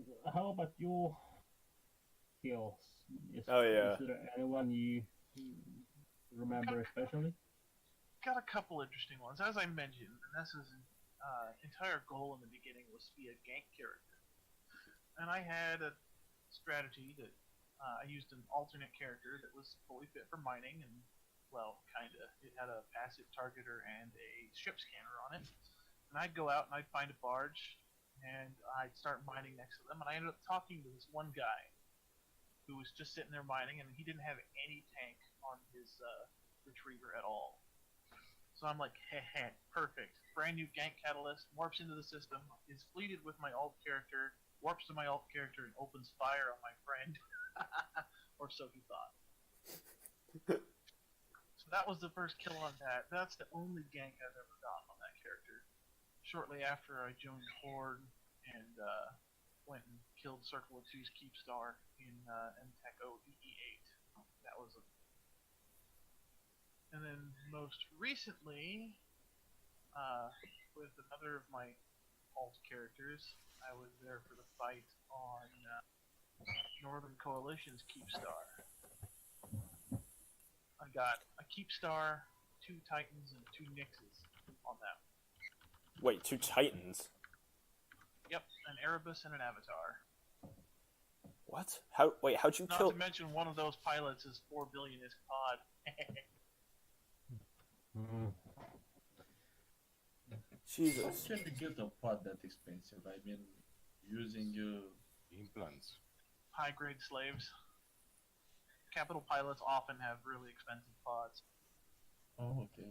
about your kills? Oh, yeah. Is there anyone you remember especially? Got a couple interesting ones. As I mentioned, Vanessa's entire goal in the beginning was to be a gank character. And I had a strategy that I used an alternate character that was fully fit for mining, and, well, kinda. It had a passive targeter and a ship scanner on it. And I'd go out and I'd find a barge, and I'd start mining next to them, and I ended up talking to this one guy who was just sitting there mining, and he didn't have any tank on his retriever at all. So I'm like, heh, perfect. Brand new gank catalyst, warps into the system, is fleeted with my alt character, warps to my alt character, and opens fire on my friend. Or so he thought. So that was the first kill on that. That's the only gank I've ever gotten on that character. Shortly after, I joined Horde and went and killed Circle of Two's Keepstar in Necc EE8. That was a... And then most recently, with another of my alt characters, I was there for the fight on Northern Coalition's Keepstar. I got a Keepstar, 2 Titans, and 2 Nixes on them. Wait, 2 Titans? Yep, an Erebus and an Avatar. What? How'd you Not kill... to mention one of those pilots is 4 billion is pod. Jesus. How can you get a pod that expensive? I mean, using Implants. High-grade slaves. Capital pilots often have really expensive pods. Oh, okay.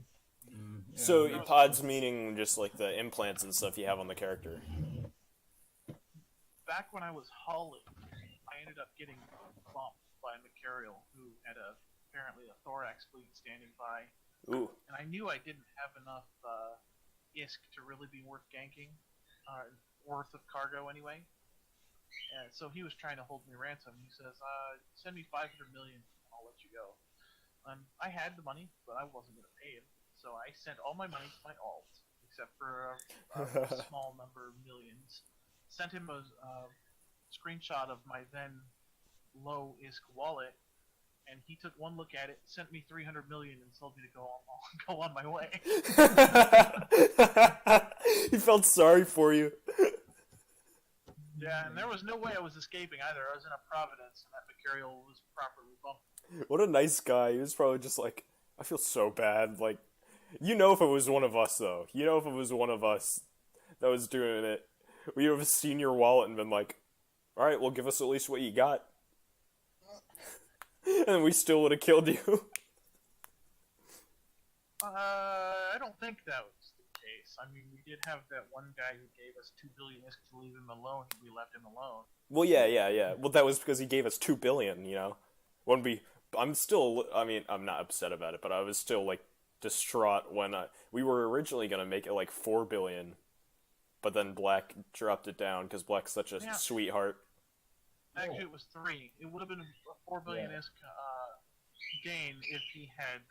So Yeah. pods meaning just like the implants and stuff you have on the character. Back when I was hulling, I ended up getting bumped by Mercurial, who had apparently a Thorax fleet standing by, Ooh. and I knew I didn't have enough ISK to really be worth ganking, worth of cargo anyway. And so he was trying to hold me ransom. He says, "Send me 500 million, and I'll let you go." I had the money, but I wasn't going to pay him, so I sent all my money to my alt, except for a small number of millions. Sent him a screenshot of my then low ISK wallet, and he took one look at it, sent me 300 million, and told me to go on my way. He felt sorry for you. Yeah, and there was no way I was escaping either. I was in a Providence, and that Mercurial was properly bumped. What a nice guy. He was probably just like, I feel so bad. Like, you know if it was one of us, though. You know if it was one of us that was doing it. We would have seen your wallet and been like, alright, well, give us at least what you got. And we still would have killed you. I don't think that was the case. I mean, we did have that one guy who gave us 2 billion ISK to leave him alone, and we left him alone. Well, yeah. Well, that was because he gave us 2 billion, you know? When I'm still, I mean, I'm not upset about it, but I was still, like, distraught when we were originally going to make it, like, 4 billion. But then Black dropped it down because Black's such a sweetheart. Actually, it was 3. It would have been a 4 billion ISK gain if he had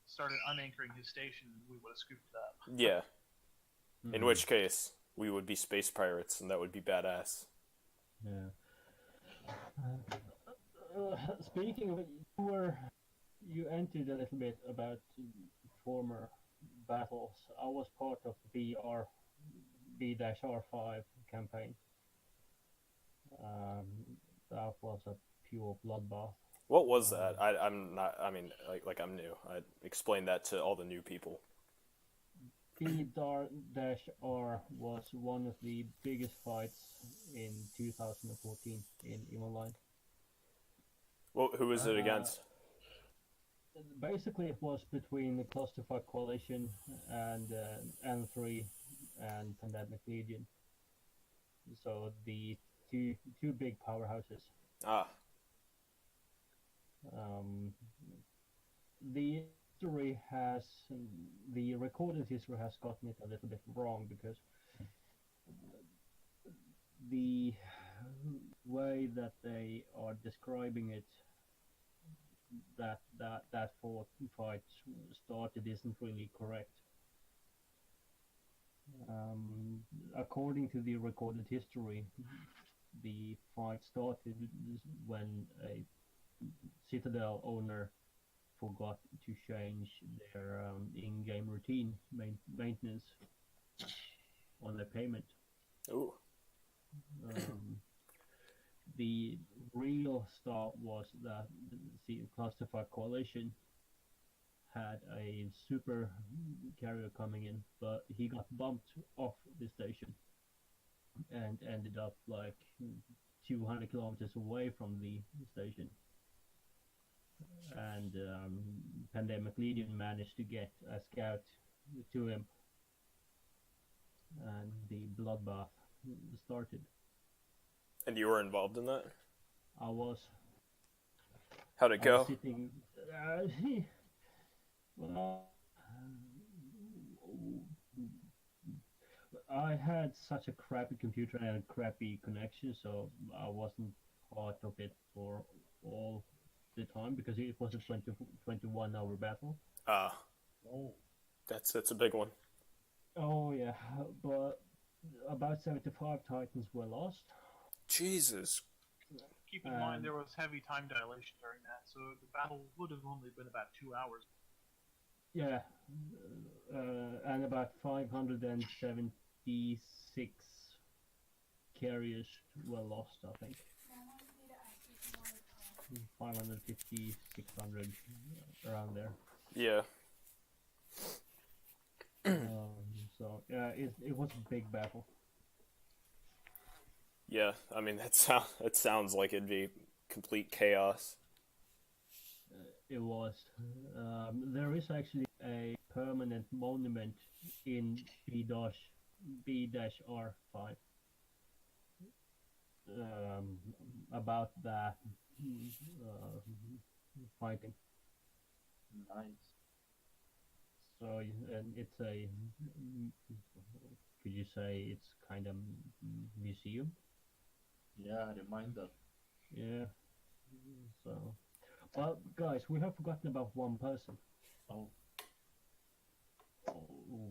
started unanchoring his station. We would have scooped it up. Yeah. In which case, we would be space pirates, and that would be badass. Yeah. Speaking of it, you entered a little bit about former battles. I was part of the B-R5 campaign. That was a pure bloodbath. What was that? I'm not. I mean, like I'm new. I'd explain that to all the new people. B-R was one of the biggest fights in 2014 in Line. Well, who was it against? Basically, it was between the Clusterfuck Coalition and N3 and Pandemic Legion. So the two big powerhouses. Ah. The recorded history has gotten it a little bit wrong because the way that they are describing it, that fight started isn't really correct. According to the recorded history, the fight started when a Citadel owner forgot to change their in-game routine maintenance on their payment. Ooh. The real start was that the Clusterfuck Coalition had a super carrier coming in, but he got bumped off the station and ended up like 200 kilometers away from the station. And Pandemic Legion managed to get a scout to him, and the bloodbath started. And you were involved in that? I was. How'd it go? Sitting, well, I had such a crappy computer and a crappy connection, so I wasn't part of it for all the time because it was a 21-hour battle. Ah. Oh. That's a big one. Oh yeah, but about 75 Titans were lost. Jesus. Keep in mind there was heavy time dilation during that, so the battle would have only been about 2 hours. Yeah, and about 576 carriers were lost, I think. 550, 600, around there. Yeah. So yeah, it was a big battle. Yeah, I mean that sounds like it'd be complete chaos. It was. There is actually a permanent monument in B-R5 about that uh, fighting. Nice. So and it's a, could you say it's kind of museum? Yeah, reminder. Yeah. So, well, guys, we have forgotten about one person. Oh,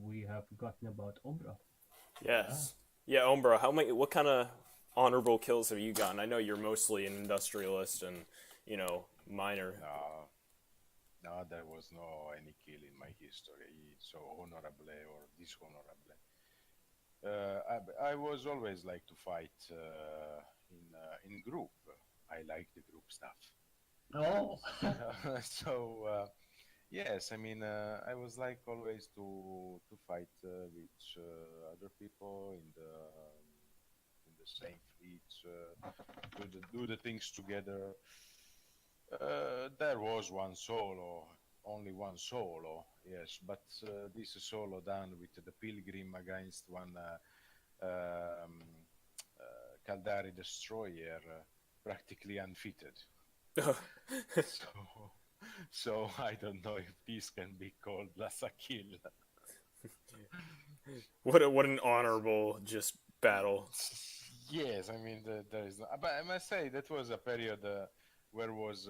We have forgotten about Ombra. Yes. Yeah, Umbra, what kind of honorable kills have you gotten? I know you're mostly an industrialist and, miner. No, there was no any kill in my history, so honorable or dishonorable. I was always like to fight in group. I like the group stuff. oh, So yes, I mean I was like always to fight with other people in the same fleet, do the things together. There was one solo, only one solo, yes, but this solo done with the pilgrim against one Kaldari destroyer, practically unfitted. So, so I don't know if this can be called as a kill. What an honorable just battle. Yes, I mean there is, but I must say that was a period where was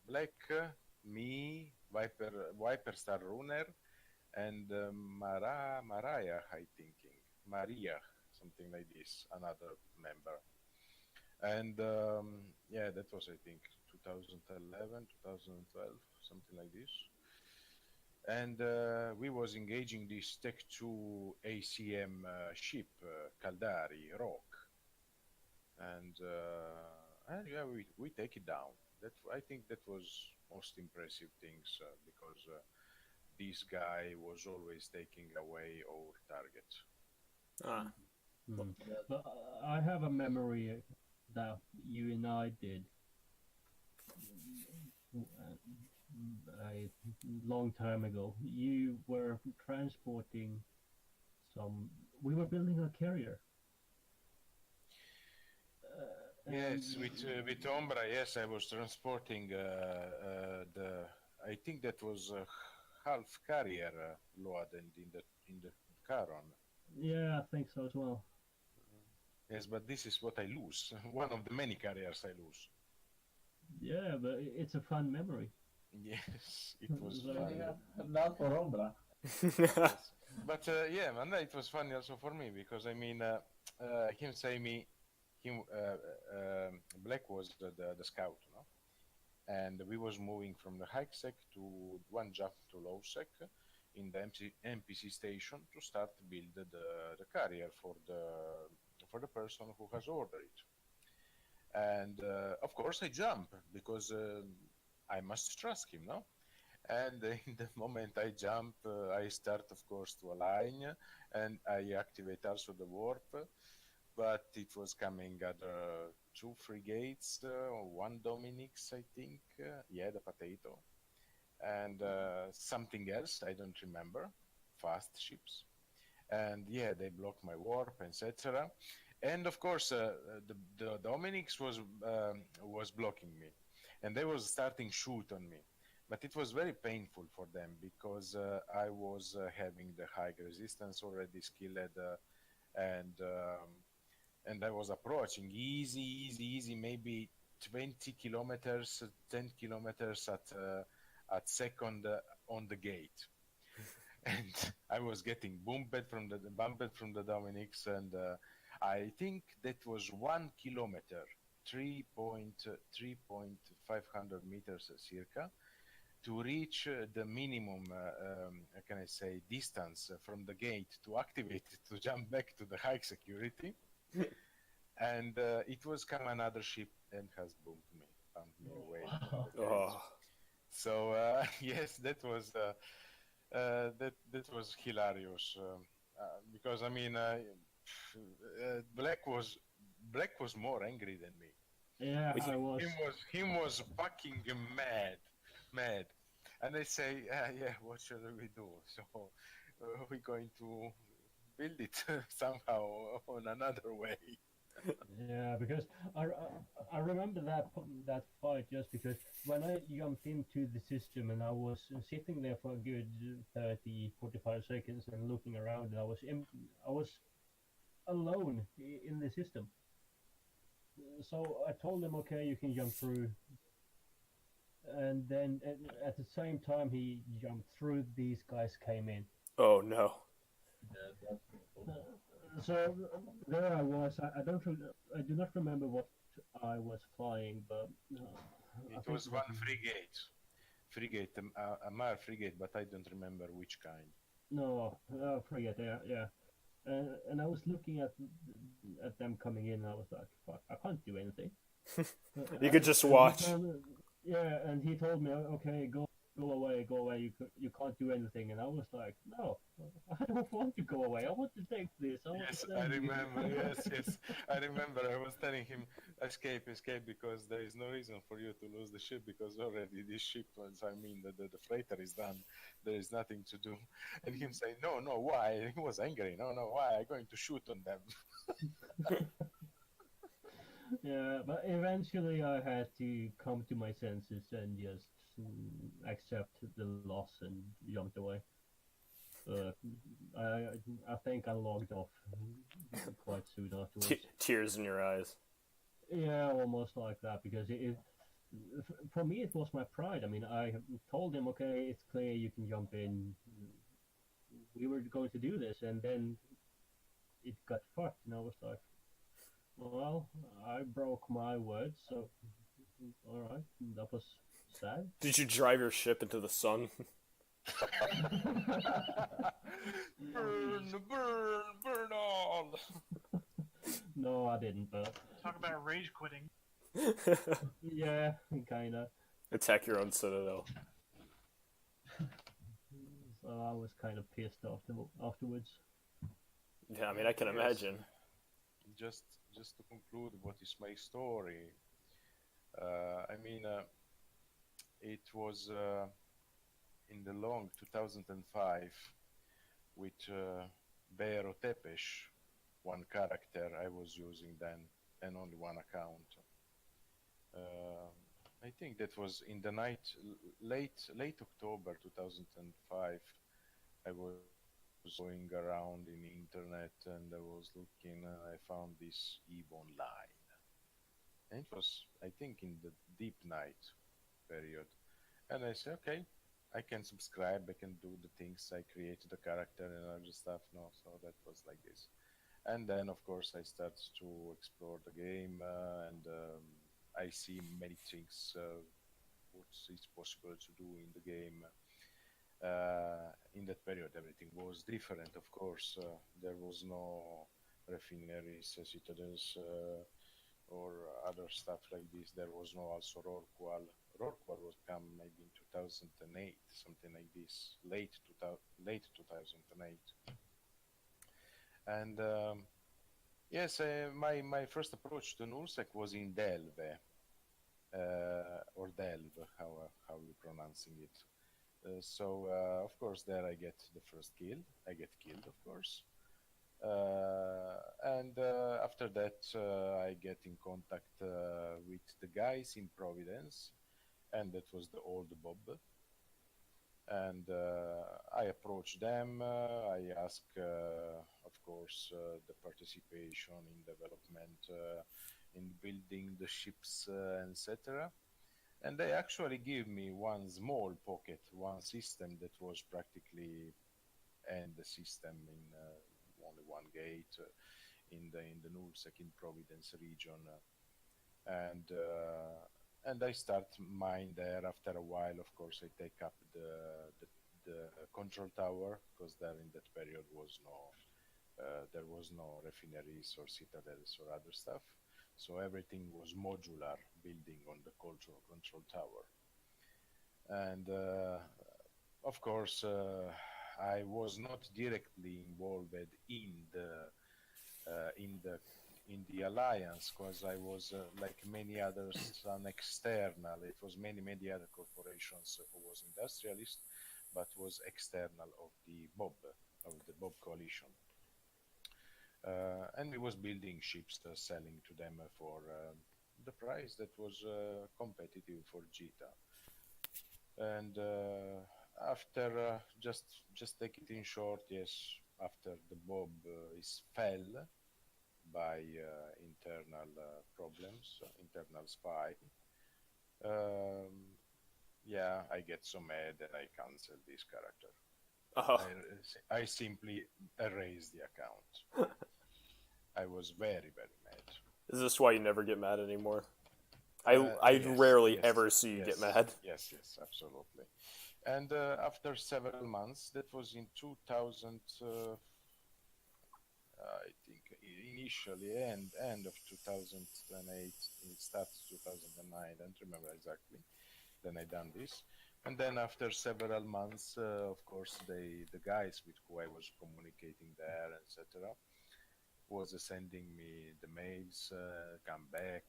Black, me, Viper Star Runner, and Mariah, I thinking Maria, something like this, another member. And yeah, that was I think 2011, 2012, something like this. And we was engaging this Tech 2 ACM ship, Kaldari Rock, and yeah, we take it down. That I think that was most impressive things because this guy was always taking away our target. Ah. But I have a memory that you and I did a long time ago. You were transporting some. We were building a carrier. Yes, with Ombra, yes, I was transporting the. I think that was half carrier loaded in the Caron. Yeah, I think so as well. Yes, but this is what I lose. One of the many carriers I lose. Yeah, but it's a fun memory. Yes, it was So, fun. yeah, not for Ombra. Yes. But yeah, man, it was funny also for me because I mean, him say me, him Black was the scout, no? And we was moving from the high sec to one jump to low sec in the NPC station to start build the carrier for the person who has ordered it. And of course I jump because I must trust him, no? And in the moment I jump, I start, of course, to align, and I activate also the warp. But it was coming at two frigates, one Dominic's, I think, yeah, the potato, and something else I don't remember, fast ships, and yeah, they blocked my warp, etc. And of course, the Dominic's was blocking me, and they was starting shoot on me. But it was very painful for them because I was having the high resistance already skilled, and and I was approaching easy, maybe 20 kilometers, 10 kilometers at second on the gate, and I was getting bumped from the Dominics, and I think that was 1 kilometer, 3.500 meters circa, to reach the minimum, how can I say, distance from the gate to activate it, to jump back to the high security. And it was come another ship and has bumped me away. From the gate. Oh. So yes, that was that was hilarious because I mean Black was more angry than me. Yeah, I was. Him was fucking mad. And I say, yeah, what should we do? So we're going to build it somehow on another way. Yeah, because I remember that fight just because when I jumped into the system and I was sitting there for a good 30, 45 seconds and looking around, and I was alone in the system. So I told him, okay, you can jump through, and then at the same time he jumped through, these guys came in. Oh no. Yeah, that's cool. So there I was. I do not remember what I was flying, but I It think was one frigate, a Mar frigate, but I don't remember which kind. no, forget. Yeah, yeah. And I was looking at them coming in, and I was like, "Fuck, I can't do anything." You could just And he watch. yeah, and he told me, "Okay, go away, go away. You can't do anything." And I was like, "No, I don't want to go away. I want to take this. I want Yes, to I save you." remember. Yes. I remember. I was telling him, escape, because there is no reason for you to lose the ship because already this ship was, I mean, the freighter is done. There is nothing to do. And him saying, no, why? He was angry. No, why? I'm going to shoot on them. Yeah, but eventually I had to come to my senses and just accept the loss and jumped away. But I think I logged off quite soon afterwards. Tears in your eyes. Yeah, almost like that because for me it was my pride. I mean, I told him, okay, it's clear you can jump in. We were going to do this, and then it got fucked, and I was like, well, I broke my word, so all right, that was sad. Did you drive your ship into the sun? Burn all! No, I didn't, but Talk about rage quitting. yeah, kinda. Attack your own citadel. So I was kind of pissed afterwards. Yeah, I mean, I can Yes. imagine. Just to conclude, what is my story? I mean, it was in the long 2005 with Bearo Tepesh, one character I was using then, and only one account. I think that was in the night, late October 2005. I was going around in the internet and I was looking. I found this EVE Online, and it was, I think, in the deep night period. And I said, okay, I can subscribe. I can do the things. I created the character and other stuff. No, so that was like this. And then, of course, I start to explore the game, and I see many things what is possible to do in the game. In that period, everything was different. Of course, there was no refineries, citadels, or other stuff like this. There was no also Rorqual. Rorqual was come maybe in 2008, something like this, late 2008. And yes, my first approach to Nursec was in Delve, or Delve, how you pronouncing it. So of course there I get the first kill. I get killed, of course. And after that I get in contact with the guys in Providence, and that was the old Bob. And I approach them. I ask, of course, the participation in development, in building the ships, etc. And they actually give me one small pocket, one system that was practically and the system in only one gate in the Nursec in Providence region, and I start mine there. After a while, of course, I take up the control tower, because there in that period was there was no refineries or citadels or other stuff. So everything was modular, building on the control tower. And of course, I was not directly involved in the in the alliance, because I was like many others an external. It was many other corporations who was industrialist, but was external of the Bob coalition. And we was building ships, selling to them for the price that was competitive for Jita. And after just take it in short, yes, after the Bob is fell by internal problems, internal spy. Yeah, I get so mad that I cancel this character. Oh. I simply erase the account. I was very mad. Is this why you never get mad anymore? I Yes, rarely yes, ever see you get mad. Yes, absolutely. And after several months, that was in 2000, I think initially end of 2008, it starts 2009, I don't remember exactly. Then I done this. And then after several months, of course, the guys with who I was communicating there, etc., was sending me the mails, come back,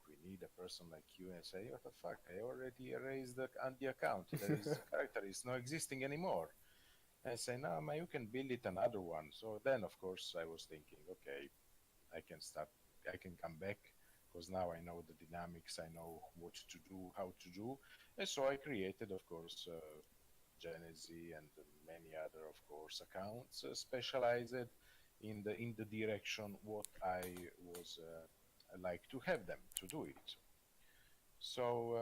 we need a person like you. And I say, what the fuck, I already erased the account, the character is not existing anymore. And I say, no, man, you can build it another one. So then, of course, I was thinking, okay, I can come back, because now I know the dynamics, I know what to do, how to do. And so I created, of course, Genesi and many other, of course, accounts specialized in the direction what I was like to have them to do it. So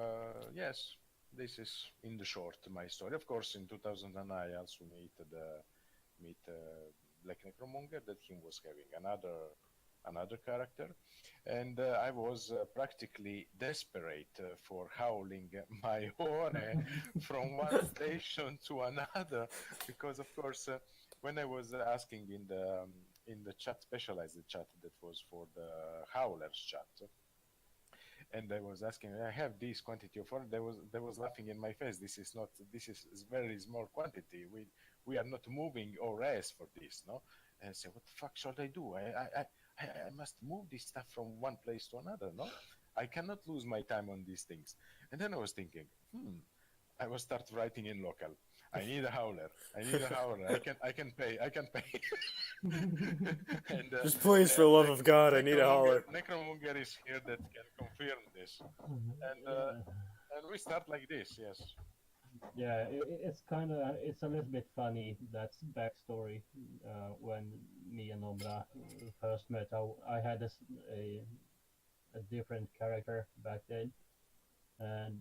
yes, this is in the short my story. Of course, in 2009 I also meet Black Necromonger, that he was having another character, and I was practically desperate for howling my horn from one station to another, because of course when I was asking in the chat, specialized chat that was for the howlers chat, and I was asking, I have this quantity of horn. They was laughing in my face. This is very small quantity. We are not moving ORS for this, no. And I say, what the fuck should I do? I must move this stuff from one place to another, no? I cannot lose my time on these things. And then I was thinking, I will start writing in local. I need a howler. I can pay. And, Just please, for the love of God, I need a howler. Necromonger is here that can confirm this. And we start like this, yes. Yeah, it's a little bit funny, that's backstory. When me and Ombra first met, I had a different character back then, and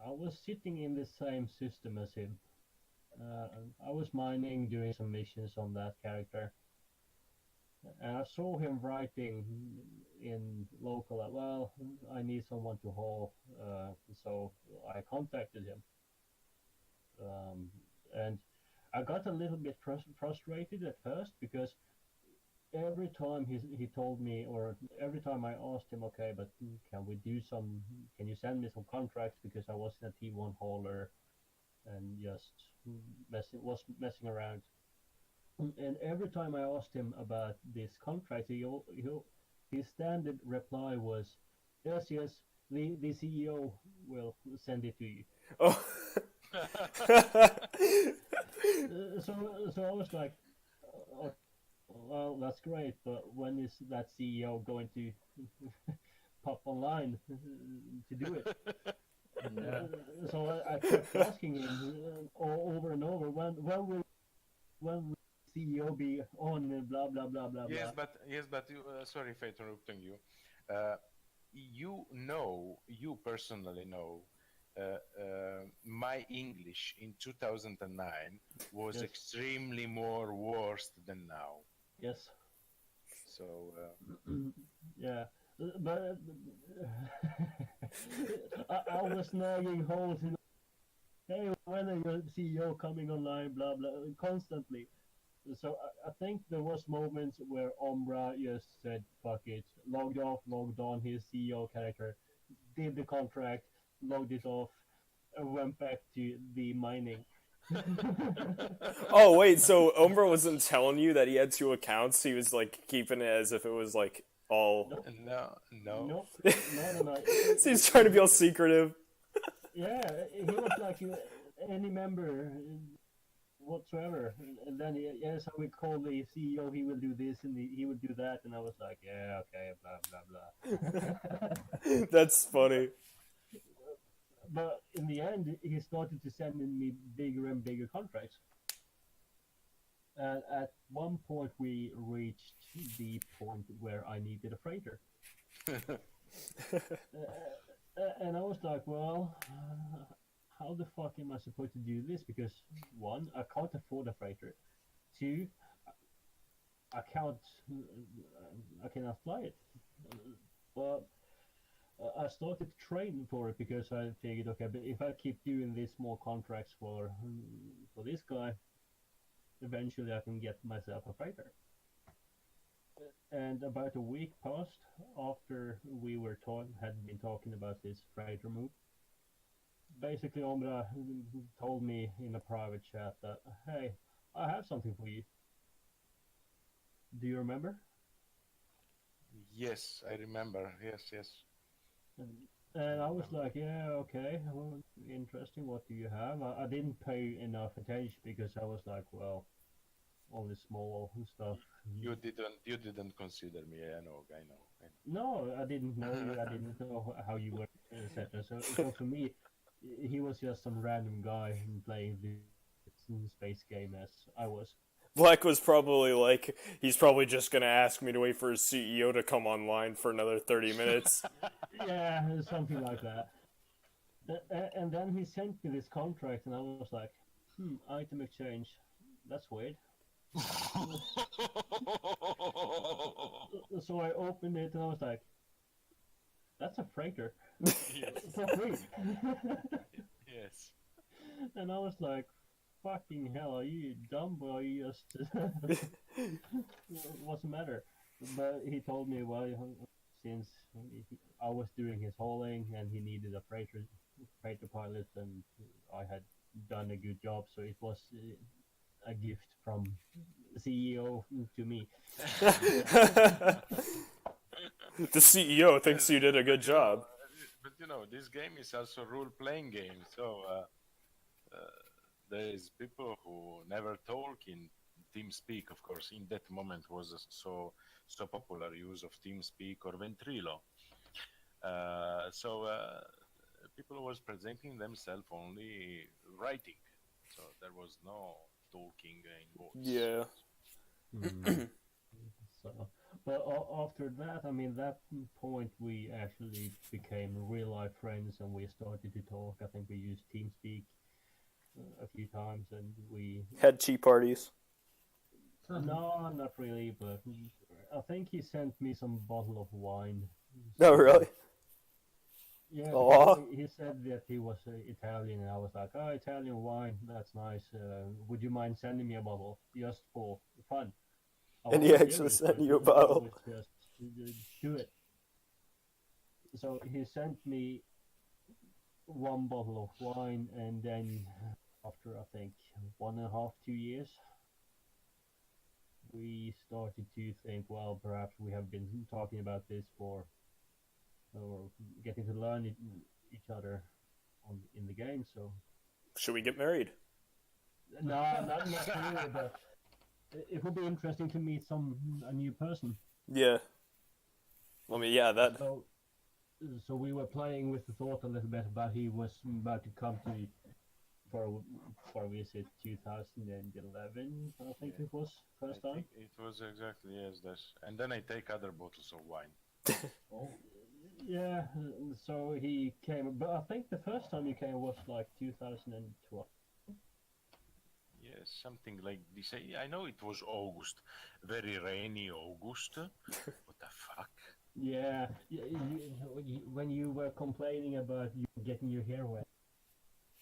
I was sitting in the same system as him. I was mining, doing some missions on that character, and I saw him writing in local, well, I need someone to haul, so I contacted him. And I got a little bit frustrated at first, because every time he told me, or every time I asked him, okay, but can you send me some contracts, because I was in a T1 hauler and just was messing around. And every time I asked him about this contract, his standard reply was, yes, the CEO will send it to you. Oh. So I was like, well, that's great, but when is that CEO going to pop online to do it? So I kept asking him over and over, when will CEO be on, blah blah blah blah yes, blah. but sorry for interrupting you. You personally know, my English in 2009 was Yes. extremely more worse than now. Yes. So Yeah, but I was nagging holes in. Hey, when are your CEO coming online? Blah blah, constantly. So I think there was moments where Ombra just said, "Fuck it," logged off, logged on his CEO character, did the contract, logged it off, and went back to the mining. Oh wait, so Umbra wasn't telling you that he had 2 accounts. He was like keeping it as if it was like all. No, no. Nope. No. So he's trying to be all secretive. Yeah, he was like any member whatsoever, and then yes, how we call the CEO, he will do this and he will do that, and I was like, yeah, okay, blah blah blah. That's funny. But in the end, he started to send in me bigger and bigger contracts. And at one point, we reached the point where I needed a freighter. And I was like, well, how the fuck am I supposed to do this? Because one, I can't afford a freighter. Two, I cannot fly it. But I started to train for it because I figured, okay, but if I keep doing these small contracts for this guy, eventually I can get myself a freighter. And about a week passed after we had been talking about this freighter move. Basically, Ombra told me in a private chat that, hey, I have something for you. Do you remember? Yes, I remember. Yes. And I was like, yeah, okay, well, interesting. What do you have? I didn't pay enough attention because I was like, well, all this small stuff. You didn't consider me. I know. No, I didn't know you. I didn't know how you were, etc. So for me, he was just some random guy playing the space game as I was. Black was probably like, he's probably just gonna ask me to wait for his CEO to come online for another 30 minutes. Yeah, something like that. And then he sent me this contract, and I was like, item exchange. That's weird. So I opened it, and I was like, that's a freighter. For free. Yes. And I was like, fucking hell, are you dumb or are you just... What's the matter? But he told me, well, since I was doing his hauling and he needed a freighter pilot, and I had done a good job, so it was a gift from the CEO to me. The CEO thinks you did a good job. But this game is also a role-playing game, so there is people who never talk in TeamSpeak. Of course, in that moment was so popular use of TeamSpeak or Ventrilo. So people was presenting themselves only writing, so there was no talking in voice. Yeah. So, but after that, I mean, that point we actually became real life friends, and we started to talk. I think we used TeamSpeak a few times, and we Had tea parties. no, not really, but I think he sent me some bottle of wine. Oh, really? Yeah, Aw. he said that he was Italian, and I was like, oh, Italian wine, that's nice. Would you mind sending me a bottle just for fun? And he actually sent you a bottle. Just do it. So he sent me one bottle of wine, and then after I think 1.5, 2 years, we started to think, well, perhaps we have been talking about this or getting to learn each other in the game. So Should we get married? no, not really, but it would be interesting to meet a new person. Yeah. I mean, yeah, that. So we were playing with the thought a little bit about he was about to come to me for a visit 2011, I think it was first time. It was exactly, yes, and then I take other bottles of wine. Oh, Yeah, so he came, but I think the first time he came was like 2012. Yes, something like this. I know it was August, very rainy August. What the fuck? Yeah, when you were complaining about you getting your hair wet.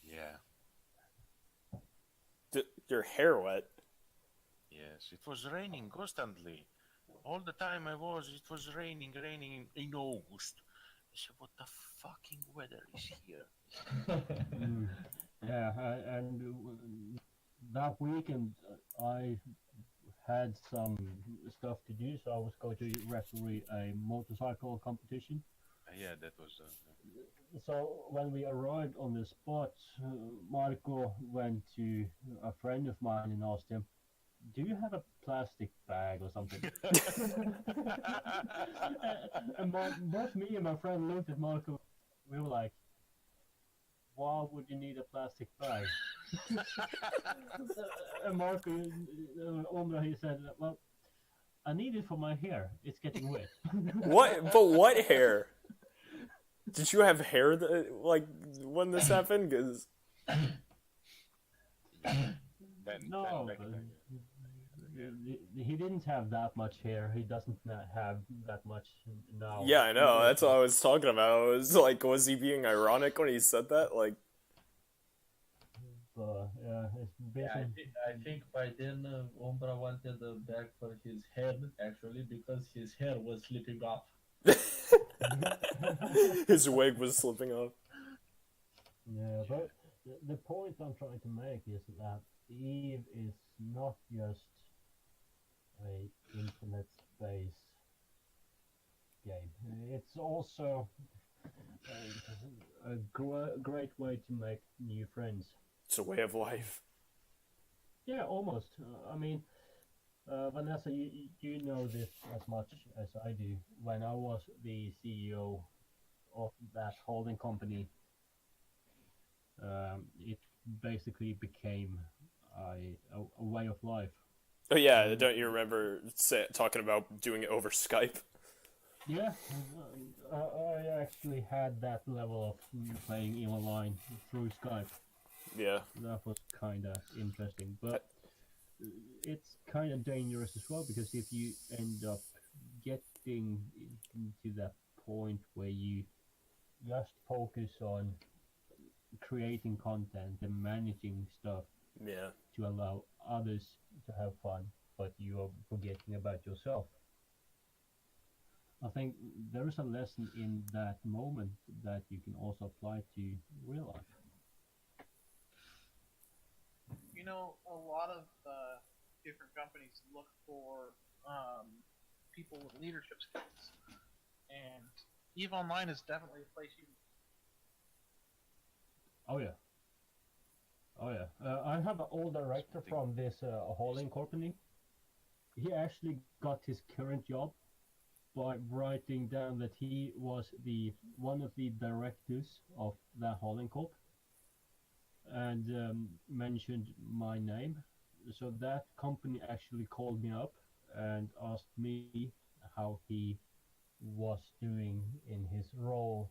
Yeah, Your hair wet. yes, it was raining constantly. All the time it was raining in August. I said, what the fucking weather is here? Yeah, and that weekend I had some stuff to do, so I was going to referee a motorcycle competition. Yeah, that was. So when we arrived on the spot, Marco went to a friend of mine and asked him, "Do you have a plastic bag or something?" And both me and my friend looked at Marco. We were like, "Why would you need a plastic bag?" And Marco, Omra, he said, "Well, I need it for my hair. It's getting wet." What? But what hair? Did you have hair like when this happened? Because No, back but then, he didn't have that much hair. He doesn't have that much now. yeah, I know. That's what I was talking about. It was like, was he being ironic when he said that? Like, Yeah, it's Yeah, basically. I think by then Umbra wanted a bag for his head actually because his hair was slipping off. his wig was slipping off. Yeah, but the point I'm trying to make is that Eve is not just a internet space game. It's also a great way to make new friends. It's a way of life. Yeah, almost. I mean, Vanessa, you know this as much as I do. When I was the CEO of that holding company, it basically became a way of life. Oh yeah, don't you remember talking about doing it over Skype? Yeah, I actually had that level of playing online through Skype. Yeah. That was kind of interesting, but it's kind of dangerous as well because if you end up getting to that point where you just focus on creating content and managing stuff Yeah. to allow others to have fun, but you are forgetting about yourself. I think there is a lesson in that moment that you can also apply to real life. You know, a lot of different companies look for people with leadership skills, and Eve Online is definitely a place you. Oh yeah. Oh yeah. I have an old director from this hauling company. He actually got his current job by writing down that he was the one of the directors of the hauling corp and mentioned my name. So that company actually called me up and asked me how he was doing in his role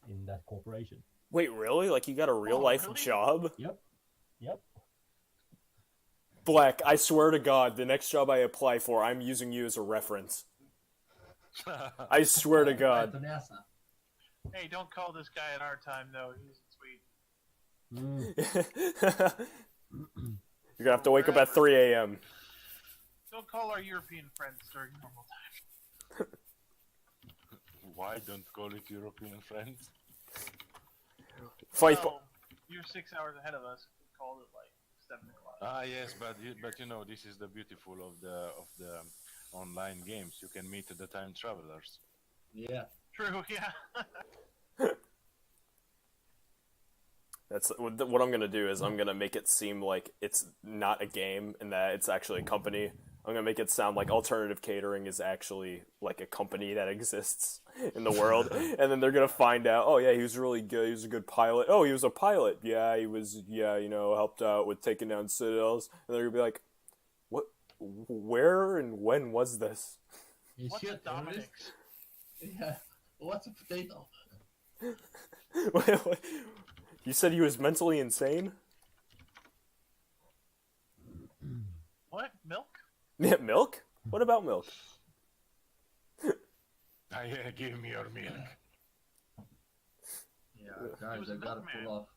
in that corporation. Wait, really? Like, you got a real life really? job? Yep. Black, I swear to God, the next job I apply for, I'm using you as a reference. I swear to God. Vanessa. Hey, don't call this guy at our time though. He's in Sweden. You're gonna have to wake up at 3 a.m. Don't call our European friends during normal time. Why don't call it European friends? Fight. Well, you're 6 hours ahead of us. We called it like 7 o'clock. Ah, yes, but you know this is the beautiful of the online games. You can meet the time travelers. Yeah. True, yeah. That's what I'm gonna do is I'm gonna make it seem like it's not a game and that it's actually a company. I'm gonna make it sound like alternative catering is actually like a company that exists in the world, and then they're gonna find out. Oh yeah, he was really good. He was a good pilot. Oh, he was a pilot. Yeah, he was. Yeah, helped out with taking down citadels. And they're gonna be like, what? Where and when was this? You What's a shit, Dominic? Yeah. What's a potato? You said he was mentally insane? What? Milk? Yeah, milk? What about milk? Give me your milk. Yeah, guys, was I a gotta milkman. pull off.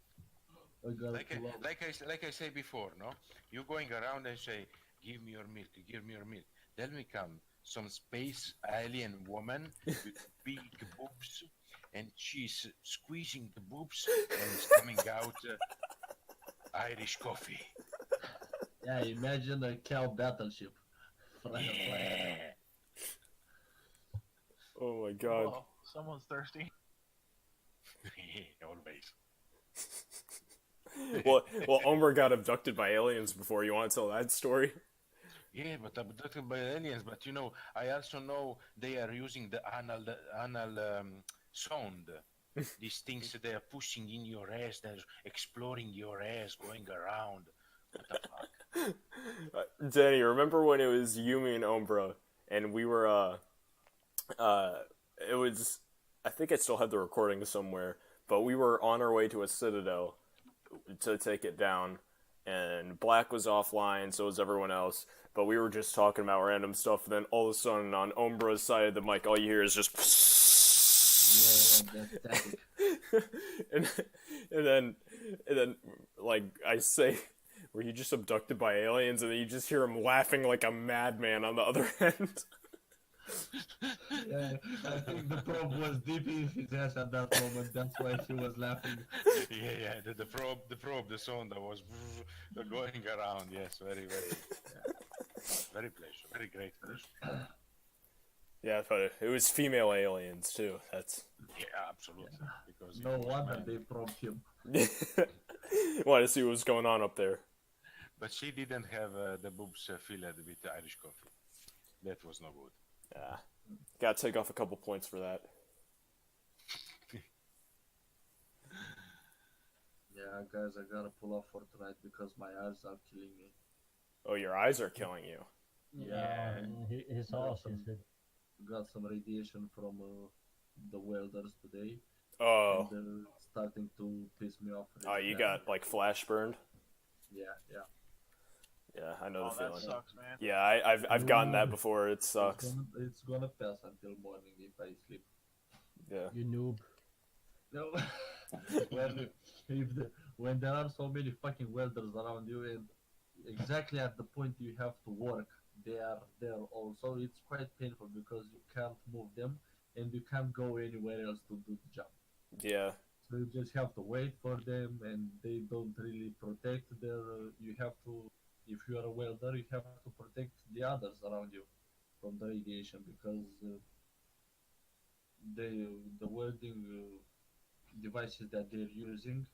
I gotta pull off. Like I say before, no? You going around and say, "Give me your milk, give me your milk." Then we come some space alien woman with big boobs, and she's squeezing the boobs, and it's coming out Irish coffee. Yeah, imagine a cow battleship. Oh my god. Whoa, someone's thirsty. Always. Well, Omer got abducted by aliens before. You want to tell that story? Yeah, but abducted by aliens. But you know, I also know they are using the anal sound. These things that they are pushing in your ass, they're exploring your ass, going around. What the fuck? Danny, remember when it was Yumi and Umbra, and we were, it was, I think I still have the recording somewhere, but we were on our way to a citadel to take it down, and Black was offline, so was everyone else, but we were just talking about random stuff, and then all of a sudden, on Umbra's side of the mic, all you hear is just... Yeah, that's static. and then, like, I say... Were you just abducted by aliens, and then you just hear him laughing like a madman on the other end? Yeah, I think the probe was deep in his ass at that moment. That's why she was laughing. Yeah. The probe, the sound that was going around. Yes, very, very pleasure, very great pleasure. Yeah, but it was female aliens too. That's Yeah, absolutely. Because No it was wonder man. they probed him. wanted to see what was going on up there. But she didn't have the boobs filled with the Irish coffee. That was no good. Yeah, gotta take off a couple points for that. Yeah, guys, I gotta pull off for tonight because my eyes are killing me. Oh, your eyes are killing you. Yeah, his ass is it. got some radiation from the welders today. Oh, And they're starting to piss me off. oh, you got like flash burned. Yeah. Yeah, I know Oh, the that feeling. sucks, man. Yeah, I've gotten that before. It sucks. It's gonna pass until morning if I sleep. Yeah. You noob. No. When there are so many fucking welders around you and exactly at the point you have to work, they are there also. It's quite painful because you can't move them and you can't go anywhere else to do the job. Yeah. So you just have to wait for them, and they don't really protect their. You have to, if you are a welder, you have to protect the others around you from the radiation because the welding devices that they're using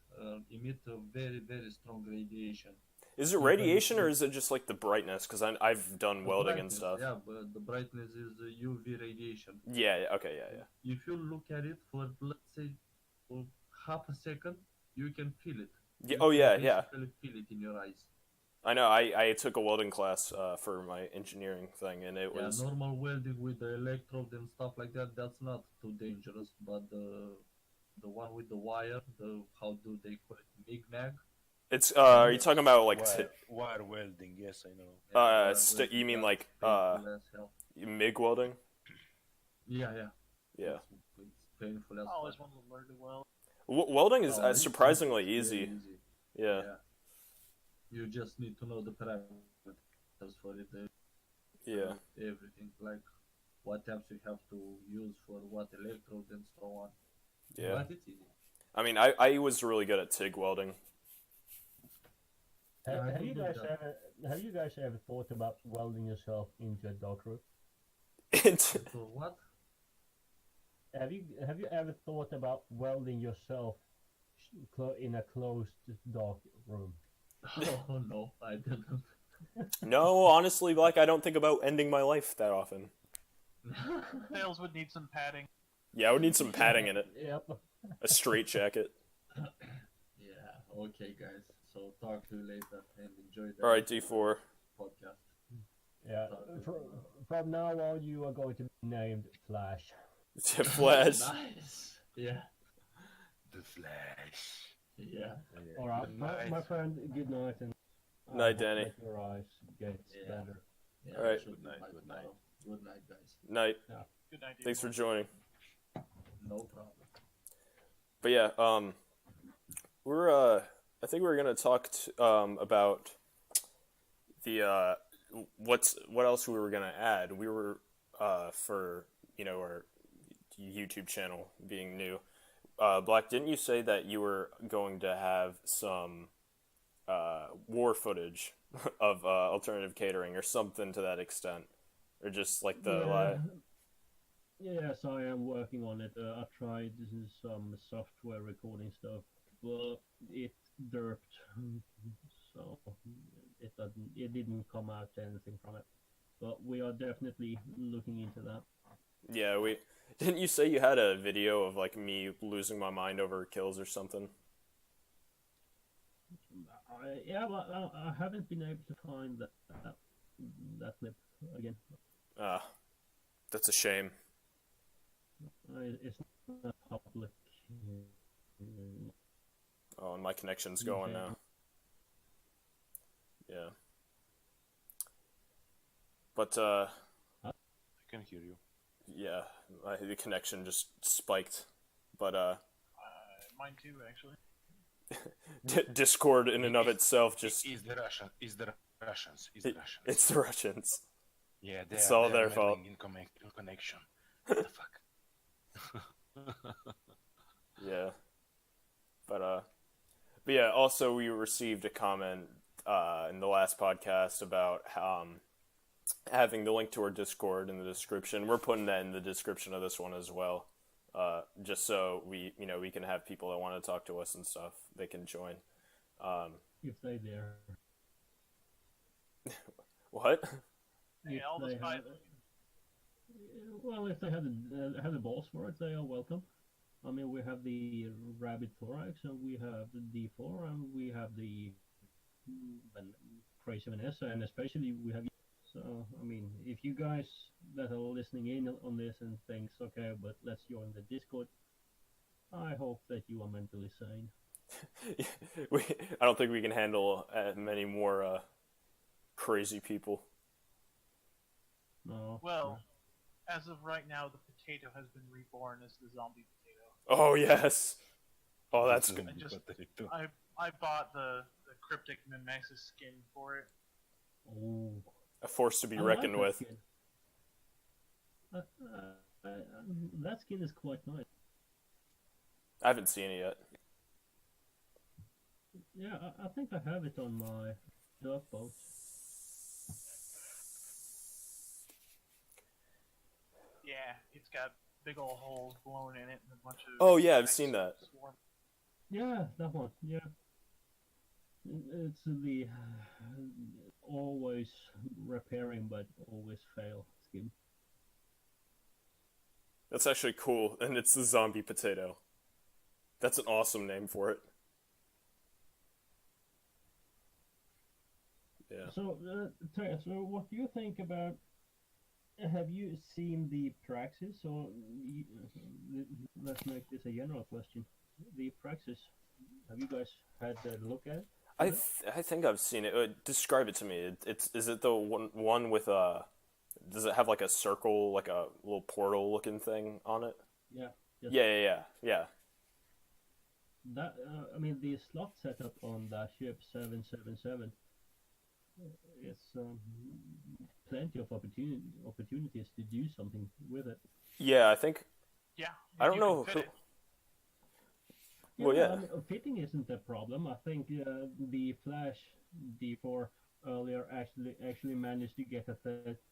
emit a very very strong radiation. Is it radiation or is it just like the brightness? Because I've done The welding and brightness, stuff. Yeah, but the brightness is UV radiation. Yeah. Okay. Yeah. If you look at it for let's say for half a second, you can feel it. Yeah. You Oh can yeah. Yeah. basically feel it in your eyes. I know. I took a welding class for my engineering thing, and it Yeah, was. normal welding with the electrode and stuff like that, that's not too dangerous. But the one with the wire, how do they call it? MIG mag? It's. Are you talking about like? Wire welding, yes, I know. Yeah, You mean that's like painful as hell. MIG welding? Yeah. Yeah. It's painful as I always fuck. wanted to learn to weld. Welding is Oh, it's surprisingly very easy. Yeah. You just need to know the parameters for it. Yeah. Everything, like what taps you have to use for what electrode and so on. Yeah. But it's easy. I mean, I was really good at TIG welding. Yeah, I Have can you do guys that. ever thought about welding yourself into a dark room? It's- So what? Have you ever thought about welding yourself in a closed dark room? Oh no, I didn't. no, honestly, like I don't think about ending my life that often. Tails would need some padding. Yeah, I would need some padding in it. Yep. A straight jacket. Yeah, okay, guys. So talk to you later and enjoy the All right, D4. podcast. Yeah. From now on, you are going to be named Flash. Flash. Nice. Yeah. The Flash. Yeah. All right, Good my night. friend. Good night and Night, Danny. hope your eyes get Yeah. better. Yeah, All right. should be Good night, by good night. tomorrow. Good night, guys. Night. Good idea. Thanks for joining. No problem. But yeah, we're I think we're gonna talk about the what else we were gonna add. We were for our YouTube channel being new. Black, didn't you say that you were going to have some war footage of alternative catering or something to that extent, or just like the Yeah. Yes, I am working on it. I tried some software recording stuff, but it derped, so it didn't come out anything from it. But we are definitely looking into that. Yeah, we didn't you say you had a video of like me losing my mind over kills or something? Yeah, but I haven't been able to find that clip again. Ah, that's a shame. It's not public. Oh, and my connection's going Okay. now. Yeah. But I can hear you. yeah, the connection just spiked. But Mine too, actually. Discord in and of itself just Is the Russian? Is the Russians? Is the Russians? it's the Russians. Yeah, It's all they're their fault. meddling in connection. What the fuck? Yeah. But yeah, also we received a comment in the last podcast about having the link to our Discord in the description. We're putting that in the description of this one as well. Just so we can have people that want to talk to us and stuff, they can join. If they dare. What? Hey, If all the they spies. well, if they have the balls for it, they are welcome. I mean, we have the rabid Thorax, and we have the D4, and we have the crazy Vanessa, and especially we have. So, I mean, if you guys that are listening in on this and thinks, okay, but let's join the Discord, I hope that you are mentally sane. I don't think we can handle many more crazy people. No. Well, as of right now, the potato has been reborn as the zombie potato. Oh yes. Oh, that's good. I bought the cryptic mimesis skin for it. Oh. A force to be I like reckoned that with. skin. That skin is quite nice. I haven't seen it yet. Yeah, I think I have it on my dirt boat. Yeah, it's got big old holes blown in it and a bunch of. Oh yeah, I've seen that. Yeah, that one. Yeah. It's the always repairing but always fail skin. That's actually cool, and it's the zombie potato. That's an awesome name for it. Yeah. So, Terry, so what do you think about? Have you seen the Praxis, or let's make this a general question? The Praxis, have you guys had a look at it? I think I've seen it. Describe it to me. Is it the one with does it have like a circle, like a little portal looking thing on it? Yeah. Yes. Yeah. That I mean, the slot setup on that ship 777. It's plenty of opportunities to do something with it. Yeah, I think. Yeah. I don't you know can who. fit it. Well, yeah. I mean, fitting isn't a problem. I think the Flash D4 earlier actually managed to get a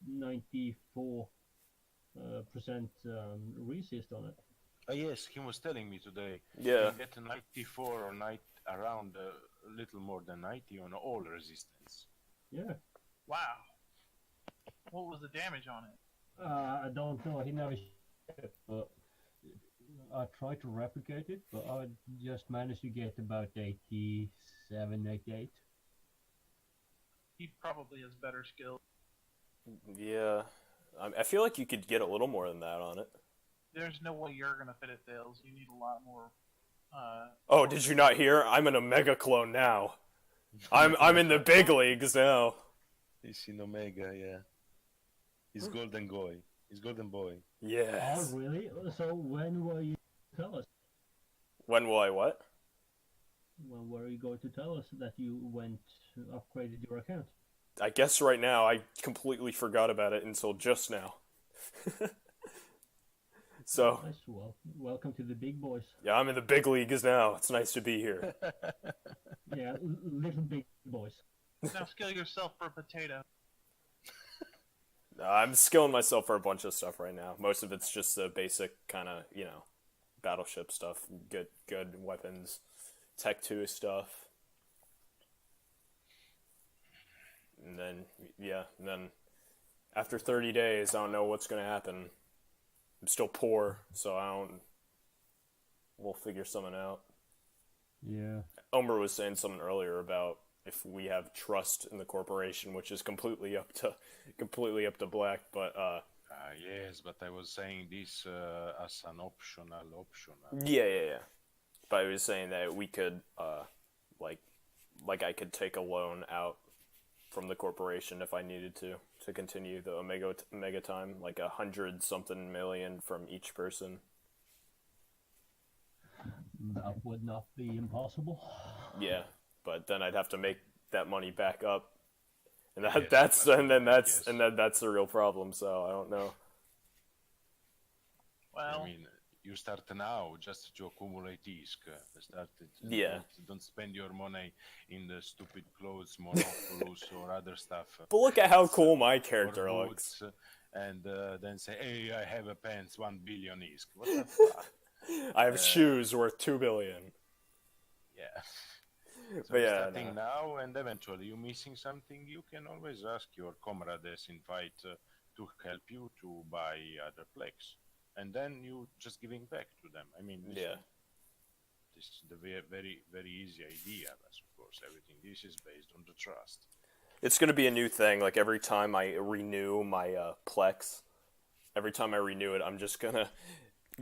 94% resist on it. Oh yes, he was telling me today. Yeah. You get a 94 or around a little more than 90 on all resistance. Yeah. Wow. What was the damage on it? I don't know. He never shared it, but I tried to replicate it, but I just managed to get about 87, 88. He probably has better skill. Yeah. I feel like you could get a little more than that on it. There's no way you're gonna fit it, Thales. You need a lot more. Oh, did you not hear? I'm an Omega clone now. I'm in the big leagues now. He's in Omega, yeah. He's Golden Boy. He's Golden Boy. Yes. Oh, really? So when were you tell us? When will I what? When were you going to tell us that you went upgraded your account? I guess right now. I completely forgot about it until just now. So, Nice. Well, welcome to the big boys. yeah, I'm in the big leagues now. It's nice to be here. Yeah, little big boys. Now skill yourself for a potato. I'm skilling myself for a bunch of stuff right now. Most of it's just the basic kind of, battleship stuff, good weapons, Tech 2 stuff. And then after 30 days, I don't know what's going to happen. I'm still poor, so we'll figure something out. Yeah. Omer was saying something earlier about if we have trust in the corporation, which is completely up to Black, but yes, but I was saying this as an optional. yeah. But I was saying that we could like I could take a loan out from the corporation if I needed to continue the Omega time, like 100-something million from each person. That would not be impossible. Yeah, but then I'd have to make that money back up, and Yes, that's yes. that's the real problem. So I don't know. Well, I mean, you start now just to accumulate ISK. Yeah. Don't spend your money in the stupid clothes, monoculus, or other stuff. But look at how cool my Or character looks. boots, and then say, "Hey, I have a pants, 1 billion ISK." What the fuck? I have shoes worth 2 billion. Yeah. So But yeah, starting now, and eventually you missing something, you can always ask your comrades in fight to help you to buy other plaques, and then you just giving back to them. I mean, this is the very, very easy idea. But of course, everything this is based on the trust. it's gonna be a new thing. Like every time I renew my Plex, every time I renew it, I'm just gonna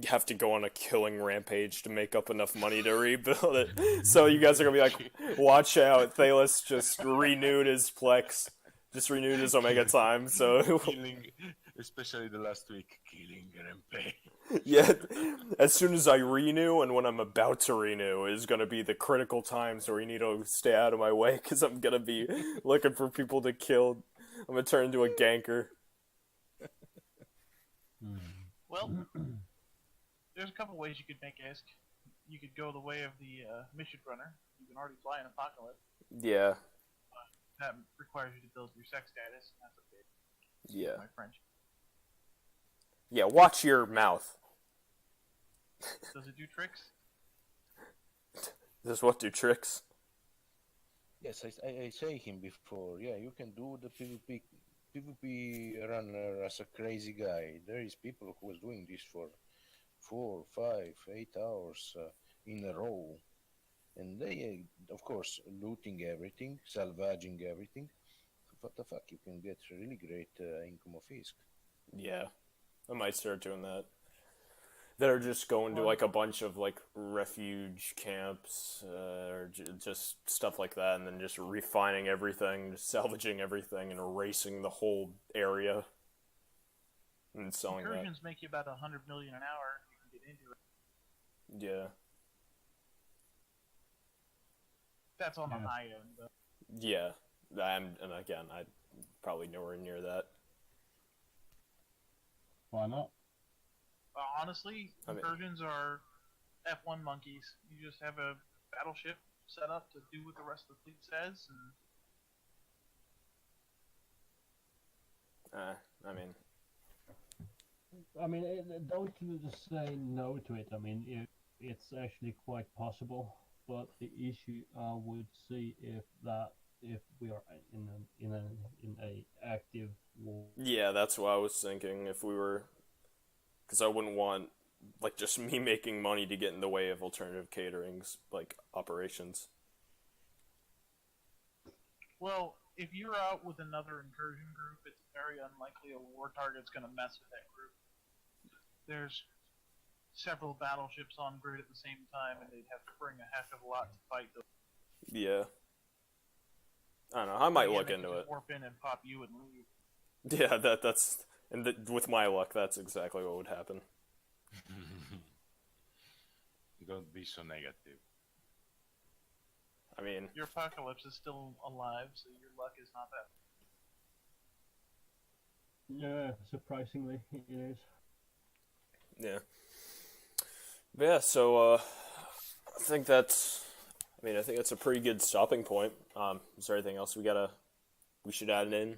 have to go on a killing rampage to make up enough money to rebuild it. So you guys are gonna be like, watch out, Thalos just renewed his Plex, just renewed his Omega time. So Killing, especially the last week, killing rampage. yeah, as soon as I renew and when I'm about to renew is gonna be the critical times where you need to stay out of my way because I'm gonna be looking for people to kill. I'm gonna turn into a ganker. well, there's a couple ways you could make ISK. You could go the way of the mission runner. You can already fly an apocalypse. Yeah, That requires you to build your sex status. That's a big. yeah, My French. yeah. Watch your mouth. Does it do tricks? Does what do tricks? Yes, I say him before. Yeah, you can do the PvP runner as a crazy guy. There is people who was doing this for 4, 5, 8 hours in a row, and they, of course, looting everything, salvaging everything. What the fuck? You can get really great income of ISK. Yeah, I might start doing that. That are just going to like a bunch of like refuge camps or just stuff like that, and then just refining everything, just salvaging everything, and erasing the whole area and selling that. Incursions make you about 100 million an hour. You can get into it. Yeah, That's on the Yeah. high end, though. yeah. And again, I'm probably nowhere near that. Why not? Honestly, I mean- incursions are F1 monkeys. You just have a battleship set up to do what the rest of the fleet says, and I mean, Don't you just say no to it? I mean, it's actually quite possible, but the issue I would see if we are in a active war. yeah, that's what I was thinking. If we were, because I wouldn't want like just me making money to get in the way of alternative caterings like operations. well, if you're out with another incursion group, it's very unlikely a war target's going to mess with that group. There's several battleships on grid at the same time, and they'd have to bring a heck of a lot to fight them. Yeah. I don't know. I might Yeah, look they into could it. just warp in and pop you and leave. Yeah, that's with my luck, that's exactly what would happen. Don't be so negative. I mean, Your apocalypse is still alive, so your luck is not that. Yeah, surprisingly, it is. yeah. But yeah, so I think that's I mean, I think that's a pretty good stopping point. Is there anything else we should add in?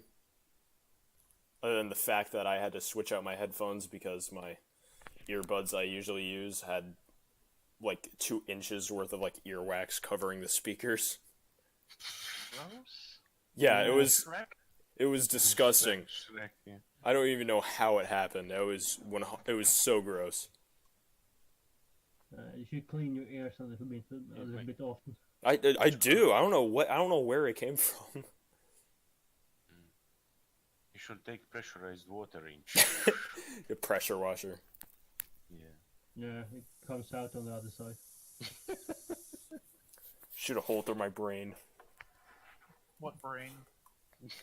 Other than the fact that I had to switch out my headphones because my earbuds I usually use had like 2 inches worth of like earwax covering the speakers. Gross. Yeah, Shrek? it was disgusting. Shrek, yeah. I don't even know how it happened. It was so gross. You should clean your ears a little bit often. I do. I don't know where it came from. You should take pressurized water in. The pressure washer. Yeah. Yeah, it comes out on the other side. Shoot a hole through my brain. What brain?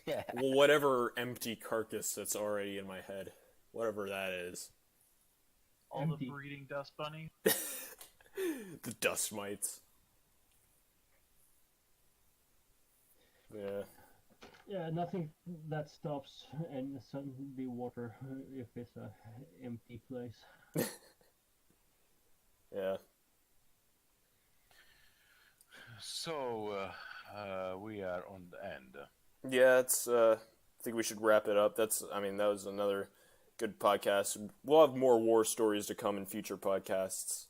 Yeah. Well, whatever empty carcass that's already in my head. Whatever that is. All Empty. the breeding dust bunny. The dust mites. Yeah. Yeah, nothing that stops and suddenly water if it's a empty place. Yeah. So we are on the end. Yeah, it's I think we should wrap it up. That was another good podcast. We'll have more war stories to come in future podcasts.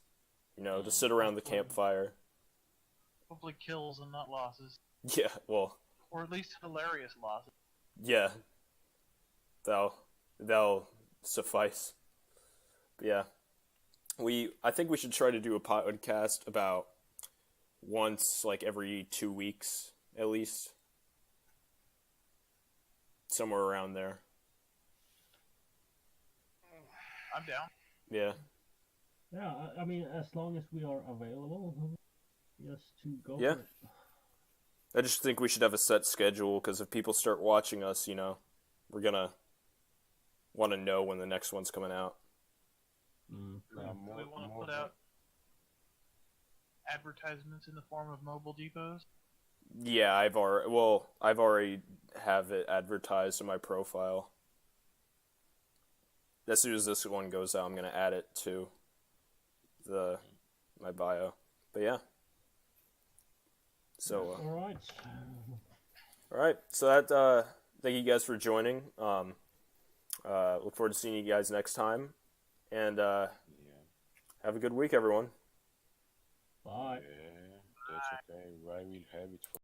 You know, to sit around the campfire. Hopefully kills and not losses. Yeah, well, Or at least hilarious losses. yeah. That'll suffice. But yeah. I think we should try to do a podcast about once like every 2 weeks at least. Somewhere around there. I'm down. Yeah. Yeah, I mean, as long as we are available, just to go Yeah. for it. I just think we should have a set schedule because if people start watching us, you know, we're gonna want to know when the next one's coming out. Mm. Do we want to put out advertisements in the form of mobile depots? Yeah, I've already have it advertised in my profile. As soon as this one goes out, I'm gonna add it to my bio. But yeah. So All right. So that thank you guys for joining. Look forward to seeing you guys next time, and Yeah. have a good week, everyone. Bye. Yeah, that's okay. I will have it for